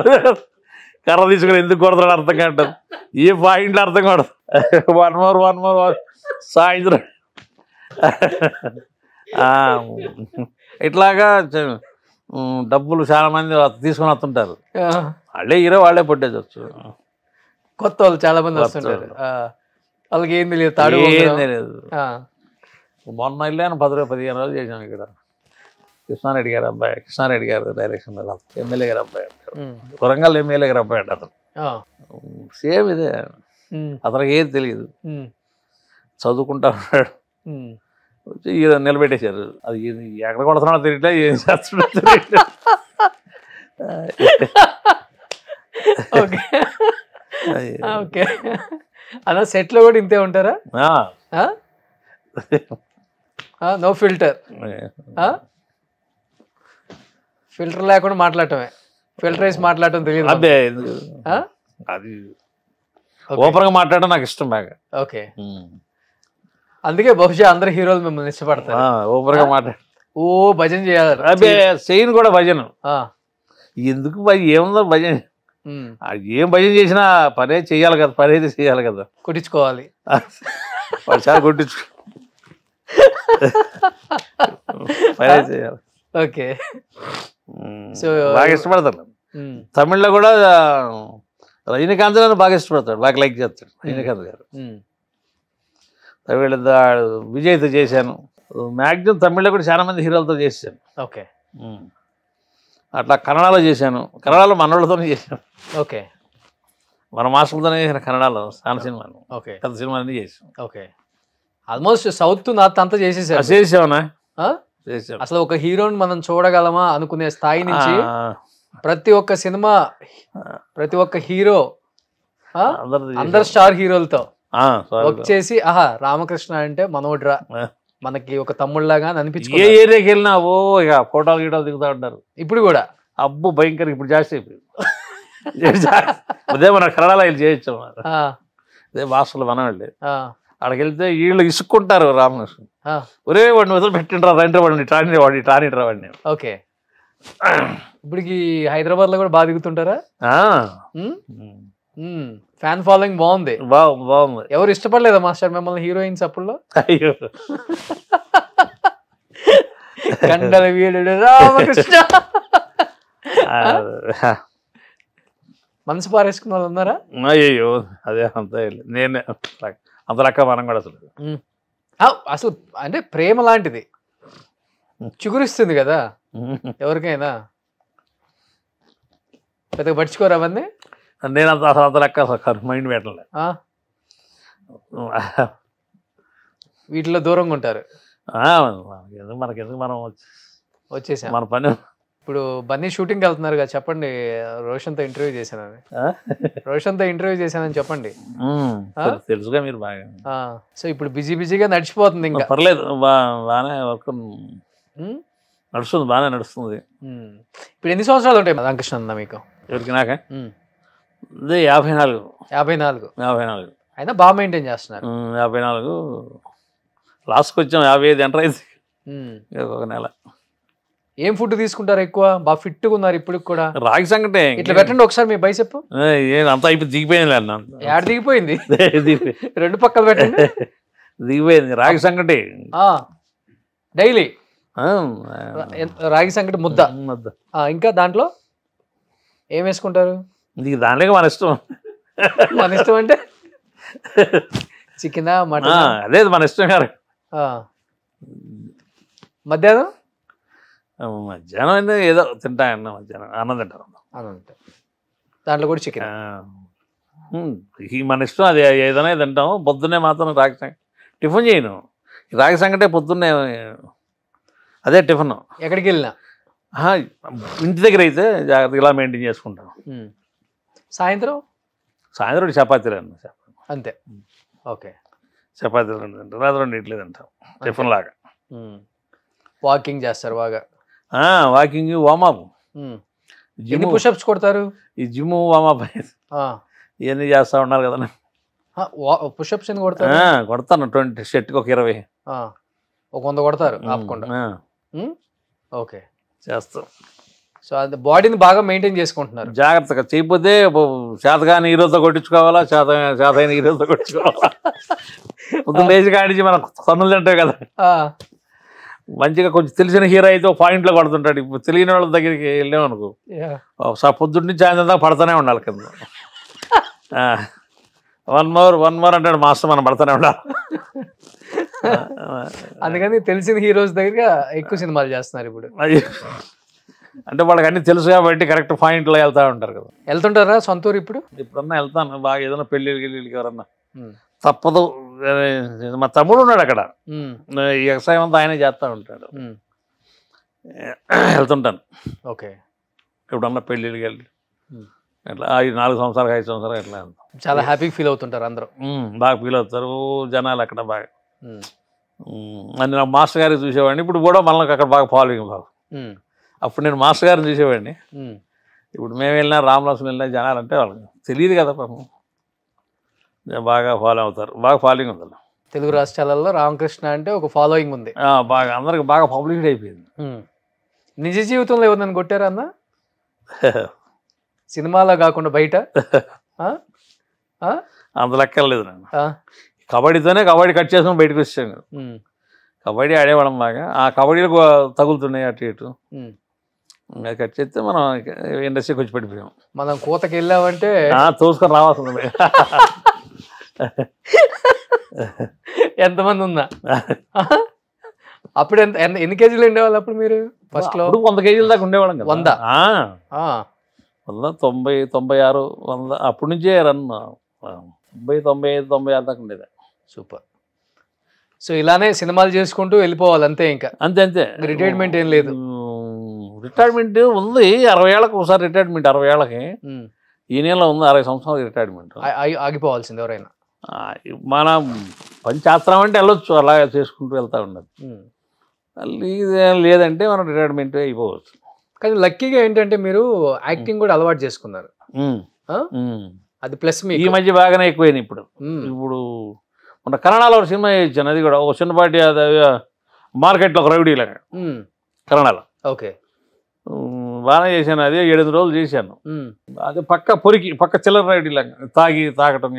కర్ర తీసుకుని ఎందుకు కొడతాడు అర్థం కాదు, ఏ పాయింట్లు అర్థం కాదు. 1 more సాయంత్రం ఇట్లాగా డబ్బులు చాలా మంది తీసుకుని వస్తుంటారు. వాళ్ళే హీరో, వాళ్ళే పొట్టేయచ్చు.
కొత్త వాళ్ళు చాలా మంది వస్తుంటారు, వాళ్ళకి ఏం తెలియదు, తాడు ఏం తెలియదు.
మొన్న వెళ్ళాను 15 రోజులు చేశాను ఇక్కడ. కృష్ణారెడ్డి గారు డైరెక్షన్, ఎమ్మెల్యే గారు అబ్బాయి, వరంగల్ ఎమ్మెల్యే గారు అబ్బాయి అంట అతను. సేమ్ ఇదే, అతనికి ఏం తెలియదు, చదువుకుంటా ఉన్నాడు. వచ్చి నిలబెట్టేశారు. అది ఎక్కడ కొడుతున్నాడో తెలియట్లే, ఏం చేస్తున్నాడో తెలియట్లే.
ఓకే, అలా సెట్లో కూడా ఇంతే ఉంటారా? నో ఫిల్టర్, ఫిల్టర్ లేకుండా మాట్లాడటమే, ఫిల్టర్ వేసి మాట్లాడటం తెలియదు.
అదే అది ఓపెన్గా మాట్లాడడం నాకు ఇష్టం బాగా.
ఓకే, అందుకే బహుశా అందరు హీరోలు మిమ్మల్ని ఇష్టపడతారు.
ఓపెన్గా మాట్లాడు,
ఓ భజన చేయాలి.
అదే చేయను కూడా భజన. ఎందుకు ఏముందో భజన, ఏం భజన చేసినా పనే చెయ్యాలి కదా, పని అయితే చెయ్యాలి కదా,
కొట్టించుకోవాలి.
వాడు చాలా కొట్టించుకో, పనే చేయాలి.
ఓకే, సో
బాగా ఇష్టపడతాను. తమిళ్లో కూడా రజనీకాంత్ గారు బాగా ఇష్టపడతాడు, బాగా లైక్ చేస్తాడు రజనీకాంత్ గారు. తమిళ విజయ్తో చేశాను, మ్యాక్సిమం తమిళ్లో కూడా చాలా మంది హీరోలతో చేశాను.
ఓకే,
అట్లా కన్నడలో చేశాను, కన్నడలో మనోళ్ళతోనే చేశాను.
ఓకే,
మన మాస్టర్లతోనే చేశాను కన్నడలో చాలా సినిమాలు.
ఓకే,
పెద్ద సినిమాలన్నీ చేశాను.
ఓకే, ఆల్మోస్ట్ సౌత్ నార్త్ అంతా చేసేసారు.
చేసావునా?
చేసాం. అసలు ఒక హీరోని మనం చూడగలమా అనుకునే స్థాయి నుంచి ప్రతి ఒక్క సినిమా, ప్రతి ఒక్క హీరో, అందరు స్టార్ హీరోలతో వర్క్ చేసి, ఆహా రామకృష్ణ అంటే మనోడ్రా, మనకి ఒక తమ్ముళ్ళలాగా అనిపించుకో.
ఏ ఏరియాకి వెళ్ళినా ఓ ఇక ఫోటోలు గీటోలు దిగుతూ ఉంటారు.
ఇప్పుడు కూడా
అబ్బు భయంకర, ఇప్పుడు జాస్తి అయిపోయింది. అదే మన కన్నడలో వీళ్ళు చేయొచ్చు, అదే భాషలు మనం వెళ్ళి అక్కడికి వెళ్తే వీళ్ళు ఇసుక్కుంటారు. రామకృష్ణ ఒరే వాడిని వదిలి పెట్టిండ్రా, రండి వాడిని టానిట్రా వాడిని.
ఓకే, ఇప్పటికి హైదరాబాద్ లో కూడా బాగా దిగుతుంటారా? ఫ్యాన్ ఫాలోయింగ్ బాగుంది.
బాగుంది.
ఎవరు ఇష్టపడలేదా మాస్టర్ మిమ్మల్ని హీరోయిన్స్ అప్పుల్లో?
అయ్యో,
కండల వీరుడు రామకృష్ణ మనసు పారేసుకున్న వాళ్ళు ఉన్నారా?
అయ్యో, అదే అంత నేనే అంత రక్క మనం కూడా
అసలు అంటే ప్రేమ లాంటిది, చిగురిస్తుంది కదా ఎవరికైనా. పెద్దగా పట్టించుకోరు అవన్నీ.
నేను అంత లెక్క మైండ్ పెట్టలే.
వీటిలో దూరంగా ఉంటారు.
మనకెందుకు మనం
వచ్చేసాం.
మన పని.
ఇప్పుడు బన్నీ షూటింగ్కి వెళ్తున్నారు కదా, చెప్పండి. రోషన్తో ఇంటర్వ్యూ చేశానని. రోషన్తో ఇంటర్వ్యూ చేశానని చెప్పండి.
తెలుసుగా మీరు బాగా.
సో ఇప్పుడు బిజీగా నడిచిపోతుంది ఇంకా.
పర్లేదు, బాగానే వర్క్ నడుస్తుంది, బాగానే నడుస్తుంది.
ఇప్పుడు ఎన్ని సంవత్సరాలు ఉంటాయి రామకృష్ణ అన్న మీకు?
ఎవరికి? నాకే అదే 54.
54 అయినా బాగా మెయింటైన్ చేస్తున్నారు.
54 లాస్ట్కి వచ్చాం. 55 ఎంటర్ అయింది ఒక నెల.
ఏం ఫుడ్ తీసుకుంటారు ఎక్కువ? బాగా ఫిట్గా ఉన్నారు ఇప్పుడు కూడా.
రాగి సంగటే
ఇట్లా పెట్టండి ఒకసారి మీ బైసెప్.
అంతా అయిపోయి దిగిపోయింది అన్న.
యాడ్ దిగిపోయింది? రెండు పక్కలు పెట్టండి.
దిగిపోయింది. రాగి సంగటి
డైలీ. రాగి సంగటి ముద్ద. ఇంకా దాంట్లో ఏం వేసుకుంటారు?
దాంట్లో మన ఇష్టం.
మన ఇష్టం అంటే చికెనా మటన్?
అదే మన ఇష్టం గారు.
మధ్యాహ్నం
మధ్యాహ్నం ఏదో తింటా అన్న. మధ్యాహ్నం అన్నం తింటారు.
దాంట్లో కూడా చికెన్.
మన ఇష్టం, అది ఏదైనా తింటాము. పొద్దున్నే మాత్రం రాగి సంగటి టిఫిన్ చేయను. రాగి సంగటే పొద్దున్నే, అదే టిఫిన్.
ఎక్కడికి వెళ్ళినా
ఇంటి దగ్గర అయితే జాగ్రత్తగా ఇలా మెయింటైన్ చేసుకుంటాం.
సాయంత్రం
చపాతీలు అన్న.
అంతే. ఓకే.
చపాతీలు తింటాం, రాత్రి 2 ఇడ్లీ తింటాం టిఫిన్ లాగా.
వాకింగ్ చేస్తారు బాగా?
Walking, warm up.
ఎన్ని పుషప్స్ కొడతారు?
ఈ జిమ్ వామప్ ఇవన్నీ చేస్తా ఉన్నారు కదా.
పుషప్స్ ఎన్ని కొడతారు?
కొడతాను 20 షర్ట్కి ఒక 20.
ఒక 100 కొడతారు ఆపకుండా. ఓకే,
చేస్తాం.
సో అది బాడీని బాగా మెయింటైన్ చేసుకుంటున్నారు
జాగ్రత్తగా. చేయకపోతే చేతగాని హీరోతో కొట్టించుకోవాలా, చేతైన హీరోతో కొట్టించుకోవాలా. పొద్దున్న లేచి కాడించి మనం సన్నులు తింటాయి కదా. మంచిగా కొంచెం తెలిసిన హీరో అయితే ఒక పాయింట్లో కొడుతుంటాడు. ఇప్పుడు తెలియని వాళ్ళ దగ్గరికి వెళ్ళామనుకో, పొద్దున్న నుంచి సాయంత్రం దాకా పడుతూనే ఉండాలి కింద. 1 more అంటాడు మాస్టర్, మనం పడుతూనే ఉండాలి.
అందుకని తెలిసిన హీరోస్ దగ్గర ఎక్కువ సినిమాలు చేస్తున్నారు ఇప్పుడు.
అంటే వాళ్ళకి అన్ని తెలుసు కాబట్టి కరెక్ట్ పాయింట్లో వెళ్తూ ఉంటారు కదా.
వెళ్తుంటారా సొంతూరు? ఇప్పుడన్నా
వెళ్తాను బాగా. ఏదైనా పెళ్ళిళ్ళకి ఎవరన్నా తప్పదు. మా తమ్ముడు ఉన్నాడు అక్కడ, ఈ వ్యవసాయం అంతా ఆయనే చేస్తూ ఉంటాడు. వెళ్తుంటాను.
ఓకే.
ఎప్పుడన్నా పెళ్ళిళ్ళకి వెళ్ళి అట్లా 4 సంవత్సరాలు 5 సంవత్సరాలు ఎట్లా వెళ్తాం.
చాలా హ్యాపీ ఫీల్ అవుతుంటారు అందరూ.
బాగా ఫీల్ అవుతారు జనాలు అక్కడ బాగా. అని నా మాస్టర్ గారికి చూసేవాడిని. ఇప్పుడు కూడా మనకి అక్కడ బాగా ఫాలోయింగ్ బాగా. అప్పుడు నేను మాస్టర్ గారిని చూసేవాడిని. ఇప్పుడు మేము వెళ్ళినా, రామలక్ష్మణ్ వెళ్ళినా జనాలు అంటే వాళ్ళకి తెలియదు కదా పాపం, బాగా ఫాలో అవుతారు. బాగా ఫాలోయింగ్ ఉంది
తెలుగు రాష్ట్రాలలో. రామకృష్ణ అంటే ఒక ఫాలోయింగ్ ఉంది
బాగా, అందరికి బాగా పబ్లిసిటీ అయిపోయింది.
నిజ జీవితంలో ఎవరినైనా కొట్టారా అన్న? సినిమాలో కాకుండా బయట?
అంత లెక్కలేదు నన్ను. కబడ్డీ కట్ చేసుకుని బయటకు వచ్చాను. కబడ్డీ ఆడేవాళ్ళం బాగా. ఆ కబడ్డీలో తగులుతున్నాయి అటు ఇటు. అది కట్ చేస్తే మనం ఇండస్ట్రీకి వచ్చి పడిపోయాం.
మనం కూతకి వెళ్ళామంటే
తోసుకొని రావాల్సింది.
ఎంతమంది ఉందా అప్పుడు? ఎన్ని కేజీలు ఉండేవాళ్ళు అప్పుడు మీరు ఫస్ట్ లో?
100 కేజీల దాకా ఉండేవాళ్ళం కదా.
100
90, 96, 100 అప్పటి నుంచే రన్. 90, 95, 96 దాకా ఉండేది.
సూపర్. సో ఇలానే సినిమాలు చేసుకుంటూ వెళ్ళిపోవాలి అంతే, ఇంకా
అంతే.
రిటైర్మెంట్ ఏం లేదు?
రిటైర్మెంట్ ఉంది. 60 ఏళ్ళకి ఒకసారి రిటైర్మెంట్. 60 ఏళ్ళకి ఈ నెలలో ఉంది. 60 సంవత్సరాలు రిటైర్మెంట్.
ఆగిపోవాల్సింది ఎవరైనా.
మన పని చేస్తామంటే వెళ్ళొచ్చు, అలా చేసుకుంటూ వెళ్తూ ఉండదు. లేదంటే మనం రిటైర్మెంట్ అయిపోవచ్చు.
కానీ లక్కీగా ఏంటంటే మీరు యాక్టింగ్ కూడా అలవాటు చేసుకున్నారు. అది ప్లస్. మీ
ఈ మధ్య బాగానే ఎక్కువైంది ఇప్పుడు. మన కన్నడలో ఒక సినిమా ఇచ్చాను, అది కూడా ఒక చిన్నపాటి మార్కెట్లో ఒక రౌడీ లాగా కన్నడలో.
ఓకే.
బాగానే చేశాను. అది 7 రోజులు చేశాను. అది పక్క చిల్లర రౌడీ లాగా తాగటం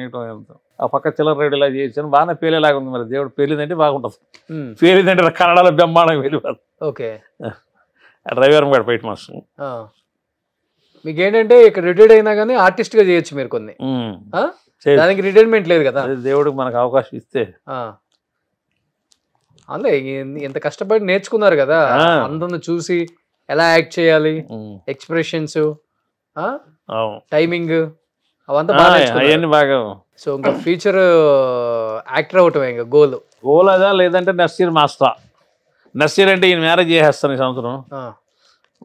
ఆ పక్క చిల్లర రౌడీ లాగా చేశాను. బాగానే పేలేలాగా ఉంది. మరి దేవుడు పేలిందంటే బాగుంటుంది. పేలిందంటే కన్నడలో బ్రహ్మాండంగా వెళ్ళిపోదు.
ఓకే.
డ్రైవర్ కూడా బయట మాస్టర్.
మీకు ఏంటంటే ఇక్కడ రిటైర్డ్ అయినా కానీ ఆర్టిస్ట్ గా చేయొచ్చు మీరు కొన్ని. దానికి రిటైర్మెంట్ లేదు కదా.
దేవుడికి మనకు అవకాశం ఇస్తే.
అందులో ఎంత కష్టపడి నేర్చుకున్నారు కదా, అందరిని చూసి ఎలా యాక్ట్ చేయాలి, ఎక్స్ప్రెషన్స్, టైమింగ్, అవంతా బాగా.
సో
ఇంకా ఫ్యూచర్ యాక్టర్ అవటం ఇంకా గోల్.
అదా లేదంటే నర్సీర్ మాస్టరా. నర్సీర్ అంటే ఈయన మ్యారేజ్ చేసేస్తాను ఈ సంవత్సరం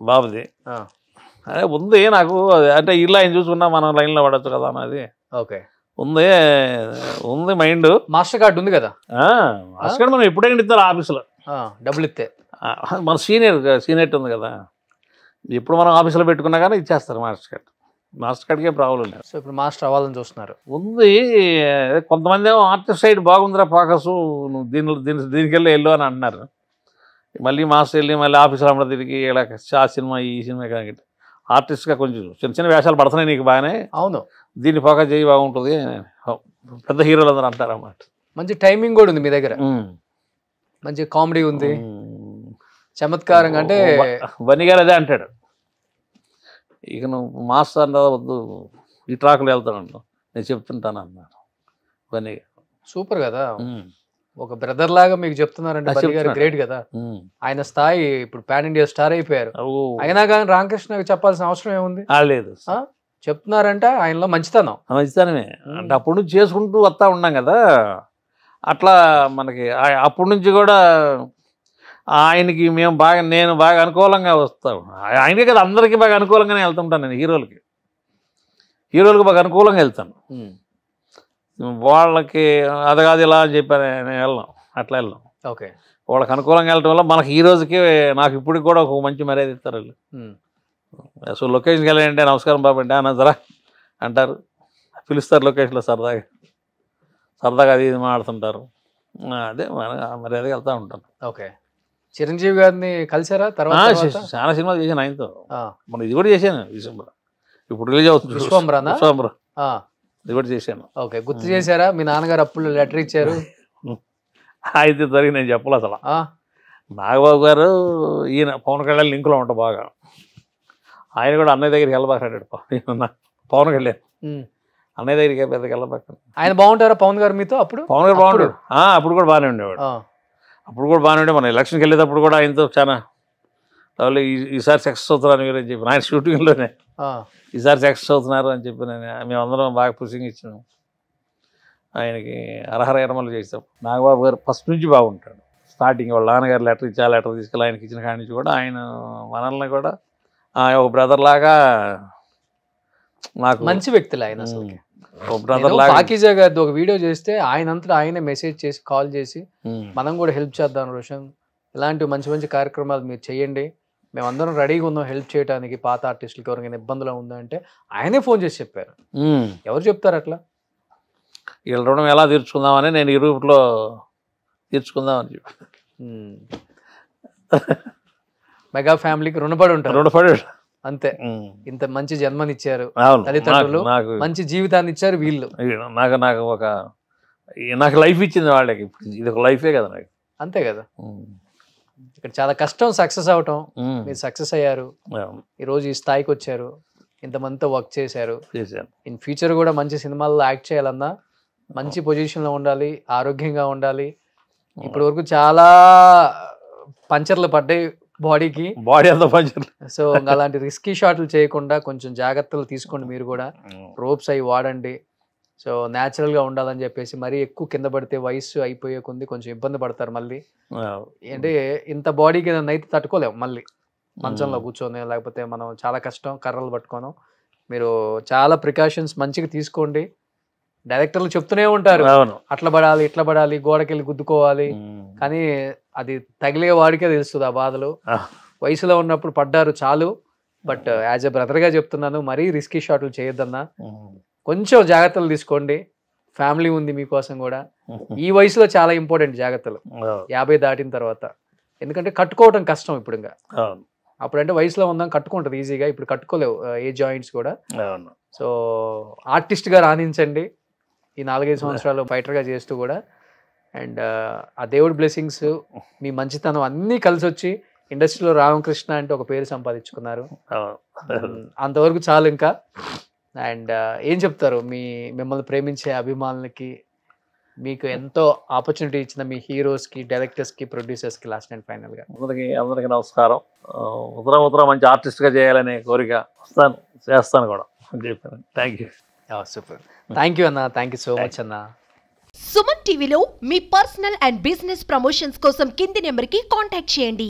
బాబుది. అదే ఉంది నాకు, అంటే ఇల్లు ఆయన చూసుకున్నా మనం లైన్లో పడచ్చు కదా అన్నది.
ఓకే,
ఉంది మైండ్.
మాస్టర్ కార్డు ఉంది కదా,
మాస్టర్ కార్డు మనం ఎప్పుడైనా ఇస్తారు ఆఫీసులో
డబ్బులు ఇస్తే.
మన సీనియర్ ఉంది కదా, ఎప్పుడు మనం ఆఫీసులో పెట్టుకున్నా కానీ ఇచ్చేస్తారు మాస్టర్ కార్డ్కి ఏం ప్రాబ్లం లేదు.
సో ఇప్పుడు మాస్టర్ అవ్వాలని చూస్తున్నారు.
ఉంది, కొంతమంది ఏమో ఆర్టిస్ట్ సైడ్ బాగుందిరా ఫోకస్, నువ్వు దీనికి వెళ్ళు అని అంటున్నారు. మళ్ళీ మాస్టర్ వెళ్ళి మళ్ళీ ఆఫీసులో అమ్మడ తిరిగి ఇలా ఆ సినిమా ఈ సినిమా కానీ ఆర్టిస్ట్గా కొంచెం చిన్న చిన్న వేషాలు పడుతున్నాయి నీకు బాగానే,
అవును
దీన్ని ఫోకస్ చేయి బాగుంటుంది పెద్ద హీరోలు అందరూ అంటారు అన్నమాట.
మంచి టైమింగ్ కూడా ఉంది మీ దగ్గర, మంచి కామెడీ ఉంది, చమత్కారంగా. అంటే
బన్నీ గారు అదే అంటాడు, ఇక నువ్వు మాస్టర్ అన్న వద్దు ఈ ట్రాక్లో వెళ్తాను నేను చెప్తుంటాను అన్నాను బన్నీ గారు.
సూపర్ కదా, ఒక బ్రదర్ లాగా మీకు చెప్తున్నారంటే బన్నీ గారు గ్రేట్ కదా. ఆయన స్థాయి ఇప్పుడు పాన్ ఇండియా స్టార్ అయిపోయారు. అయినా కానీ రామకృష్ణ చెప్పాల్సిన అవసరం ఏముంది,
లేదు
చెప్తున్నారంటే ఆయనలో మంచితనమే.
అంటే అప్పుడు నుంచి చేసుకుంటూ వస్తూ ఉన్నాం కదా, అట్లా మనకి అప్పటి నుంచి కూడా ఆయనకి నేను బాగా అనుకూలంగా వస్తాను. ఆయనకే కదా అందరికీ బాగా అనుకూలంగానే వెళ్తుంటాను. నేను హీరోలకి బాగా అనుకూలంగా వెళ్తాను. వాళ్ళకి అది కాదు ఇలా అని చెప్పాను నేను వెళ్ళను, అట్లా వెళ్ళను.
ఓకే,
వాళ్ళకి అనుకూలంగా వెళ్ళటం వల్ల మనకి ఈ రోజుకి నాకు ఇప్పటికి కూడా ఒక మంచి మర్యాద ఇస్తారు వాళ్ళు. సో లొకేషన్కి వెళ్ళండి నమస్కారం బాబు అంటే అన్నదరా అంటారు, పిలుస్తారు లొకేషన్లో సరదాగా అది ఇది మాడుతుంటారు. అదే మర్యాదగా వెళ్తూ ఉంటాను.
ఓకే, చిరంజీవి గారిని కలిసారా తర్వాత?
చాలా సినిమాలు చేశాను ఆయనతో. మనం ఇది కూడా చేశాను డిసెంబర్, ఇప్పుడు రిలీజ్ అవుతుంది విశ్వంబర, ఇది కూడా చేశాను.
ఓకే, గుర్తు చేశారా? మీ నాన్నగారు అప్పుడు లెటర్ ఇచ్చారు
అయితే జరిగి నేను చెప్పలే అసలు. నాగబాబు గారు ఈయన పవన్ కళ్యాణ్ లింకులో ఉంటాం బాగా, ఆయన కూడా అన్నయ్య దగ్గరికి వెళ్ళబాకాడు. పవన్ కళ్యాణ్ అన్నయ్య దగ్గరికి పెద్దకి వెళ్ళబాక.
ఆయన బాగుంటారా పవన్ గారు మీతో? అప్పుడు
పవన్ గారు బాగుంటాడు, అప్పుడు కూడా బాగానే ఉండేవాడు. మన ఎలక్షన్కి వెళ్ళేటప్పుడు కూడా ఆయనతో చాలా ఈసారి సక్సెస్ అవుతున్నారు మీరు అని చెప్పి ఆయన షూటింగ్లోనే ఈసారి సక్సెస్ అవుతున్నారు అని చెప్పి మేమందరం బాగా పుషింగ్ ఇచ్చినాం ఆయనకి. అర్హర ఎర్మలు చేసాం. నాగబాబు గారు ఫస్ట్ నుంచి బాగుంటాడు. స్టార్టింగ్ వాళ్ళ నాన్నగారు లెటర్ తీసుకెళ్ళి ఆయనకి ఇచ్చిన కాడి నుంచి కూడా ఆయన మనల్ని కూడా ఒక బ్రదర్ లాగా నాకు
మంచి వ్యక్తులు ఆయన. అసలు పాకీజా గారిది ఒక వీడియో చేస్తే ఆయనంతటా ఆయనే మెసేజ్ చేసి కాల్ చేసి మనం కూడా హెల్ప్ చేద్దాం రోషన్, ఇలాంటి మంచి మంచి కార్యక్రమాలు మీరు చేయండి, మేమందరం రెడీగా ఉన్నాం హెల్ప్ చేయడానికి, పాత ఆర్టిస్టులకి ఎవరికైనా ఇబ్బందులు ఉందంటే ఆయనే ఫోన్ చేసి చెప్పారు. ఎవరు చెప్తారు అట్లా?
వీళ్ళ రుణం ఎలా తీర్చుకుందామని నేను ఈ రూపులో తీర్చుకుందామని చెప్పి
మెగా ఫ్యామిలీకి రుణపడి ఉంటారు అంతే. ఇంత మంచి జన్మనిచ్చారు తల్లిదండ్రులు, మంచి జీవితాన్ని ఇచ్చారు వీళ్ళు.
నాకు లైఫ్ ఇచ్చింది వాళ్ళకి, ఇది ఒక లైఫే కదా నాకు.
అంతే కదా, ఇక్కడ చాలా కష్టం సక్సెస్ అవటం, మీరు సక్సెస్ అయ్యారు, ఈరోజు ఈ స్థాయికి వచ్చారు, ఇంతమందితో వర్క్ చేశారు. ఇన్ ఫ్యూచర్ కూడా మంచి సినిమాల్లో యాక్ట్ చేయాలన్నా మంచి పొజిషన్లో ఉండాలి, ఆరోగ్యంగా ఉండాలి. ఇప్పటి వరకు చాలా పంచర్లు పడ్డాయి బాడీ అంతా పంచర్లు. సో అలాంటి రిస్కీ షాట్లు చేయకుండా కొంచెం జాగ్రత్తలు తీసుకోండి. మీరు కూడా రోప్స్ అవి వాడండి. సో న్యాచురల్గా ఉండాలని చెప్పేసి మరీ ఎక్కువ కింద పడితే వయసు అయిపోయే కొంది కొంచెం ఇబ్బంది పడతారు. మళ్ళీ అంటే ఇంత బాడీకి అయితే తట్టుకోలేము, మళ్ళీ మంచంలో కూర్చొని లేకపోతే మనం చాలా కష్టం కర్రలు పట్టుకోను. మీరు చాలా ప్రికాషన్స్ మంచిగా తీసుకోండి. డైరెక్టర్లు చెప్తూనే ఉంటారు అట్లా పడాలి ఇట్లా పడాలి, గోడకెళ్ళి గుద్దుకోవాలి, కానీ అది తగిలే వాడికే తెలుస్తుంది ఆ బాధలు. వయసులో ఉన్నప్పుడు పడ్డారు చాలు, బట్ యాజ్ ఎ బ్రదర్గా చెప్తున్నాను, మరీ రిస్కీ షాట్లు చేయొద్దన్నా, కొంచెం జాగ్రత్తలు తీసుకోండి. ఫ్యామిలీ ఉంది మీకోసం కూడా. ఈ వయసులో చాలా ఇంపార్టెంట్ జాగ్రత్తలు 50 దాటిన తర్వాత, ఎందుకంటే కట్టుకోవడం కష్టం ఇప్పుడు. ఇంకా అప్పుడంటే వయసులో ఉందాం కట్టుకుంటుంది ఈజీగా, ఇప్పుడు కట్టుకోలేవు ఏ జాయింట్స్ కూడా. సో ఆర్టిస్ట్గా రాణించండి ఈ 4-5 సంవత్సరాలు ఫైటర్గా చేస్తూ కూడా. అండ్ ఆ దేవుడి బ్లెస్సింగ్స్, మీ మంచితనం అన్నీ కలిసి వచ్చి ఇండస్ట్రీలో రామకృష్ణ అంటే ఒక పేరు సంపాదించుకున్నారు. అంతవరకు చాలు ఇంకా. అండ్ ఏం చెప్తారు మిమ్మల్ని ప్రేమించే అభిమానులకి, మీకు ఎంతో ఆపర్చునిటీ ఇచ్చిన మీ హీరోస్కి, డైరెక్టర్స్కి, ప్రొడ్యూసర్స్కి లాస్ట్ అండ్ ఫైనల్గా?
అందరికీ నమస్కారం. ఉత్తరం మంచి ఆర్టిస్ట్గా చేయాలనే కోరిక, చేస్తాను కూడా. Thank you.
Super, thank you అన్న, థ్యాంక్ యూ సో మచ్ అన్న.
సుమన్ టీవీలో మీ పర్సనల్ అండ్ బిజినెస్ ప్రమోషన్స్ కోసం కింది నెంబర్కి కాంటాక్ట్ చేయండి.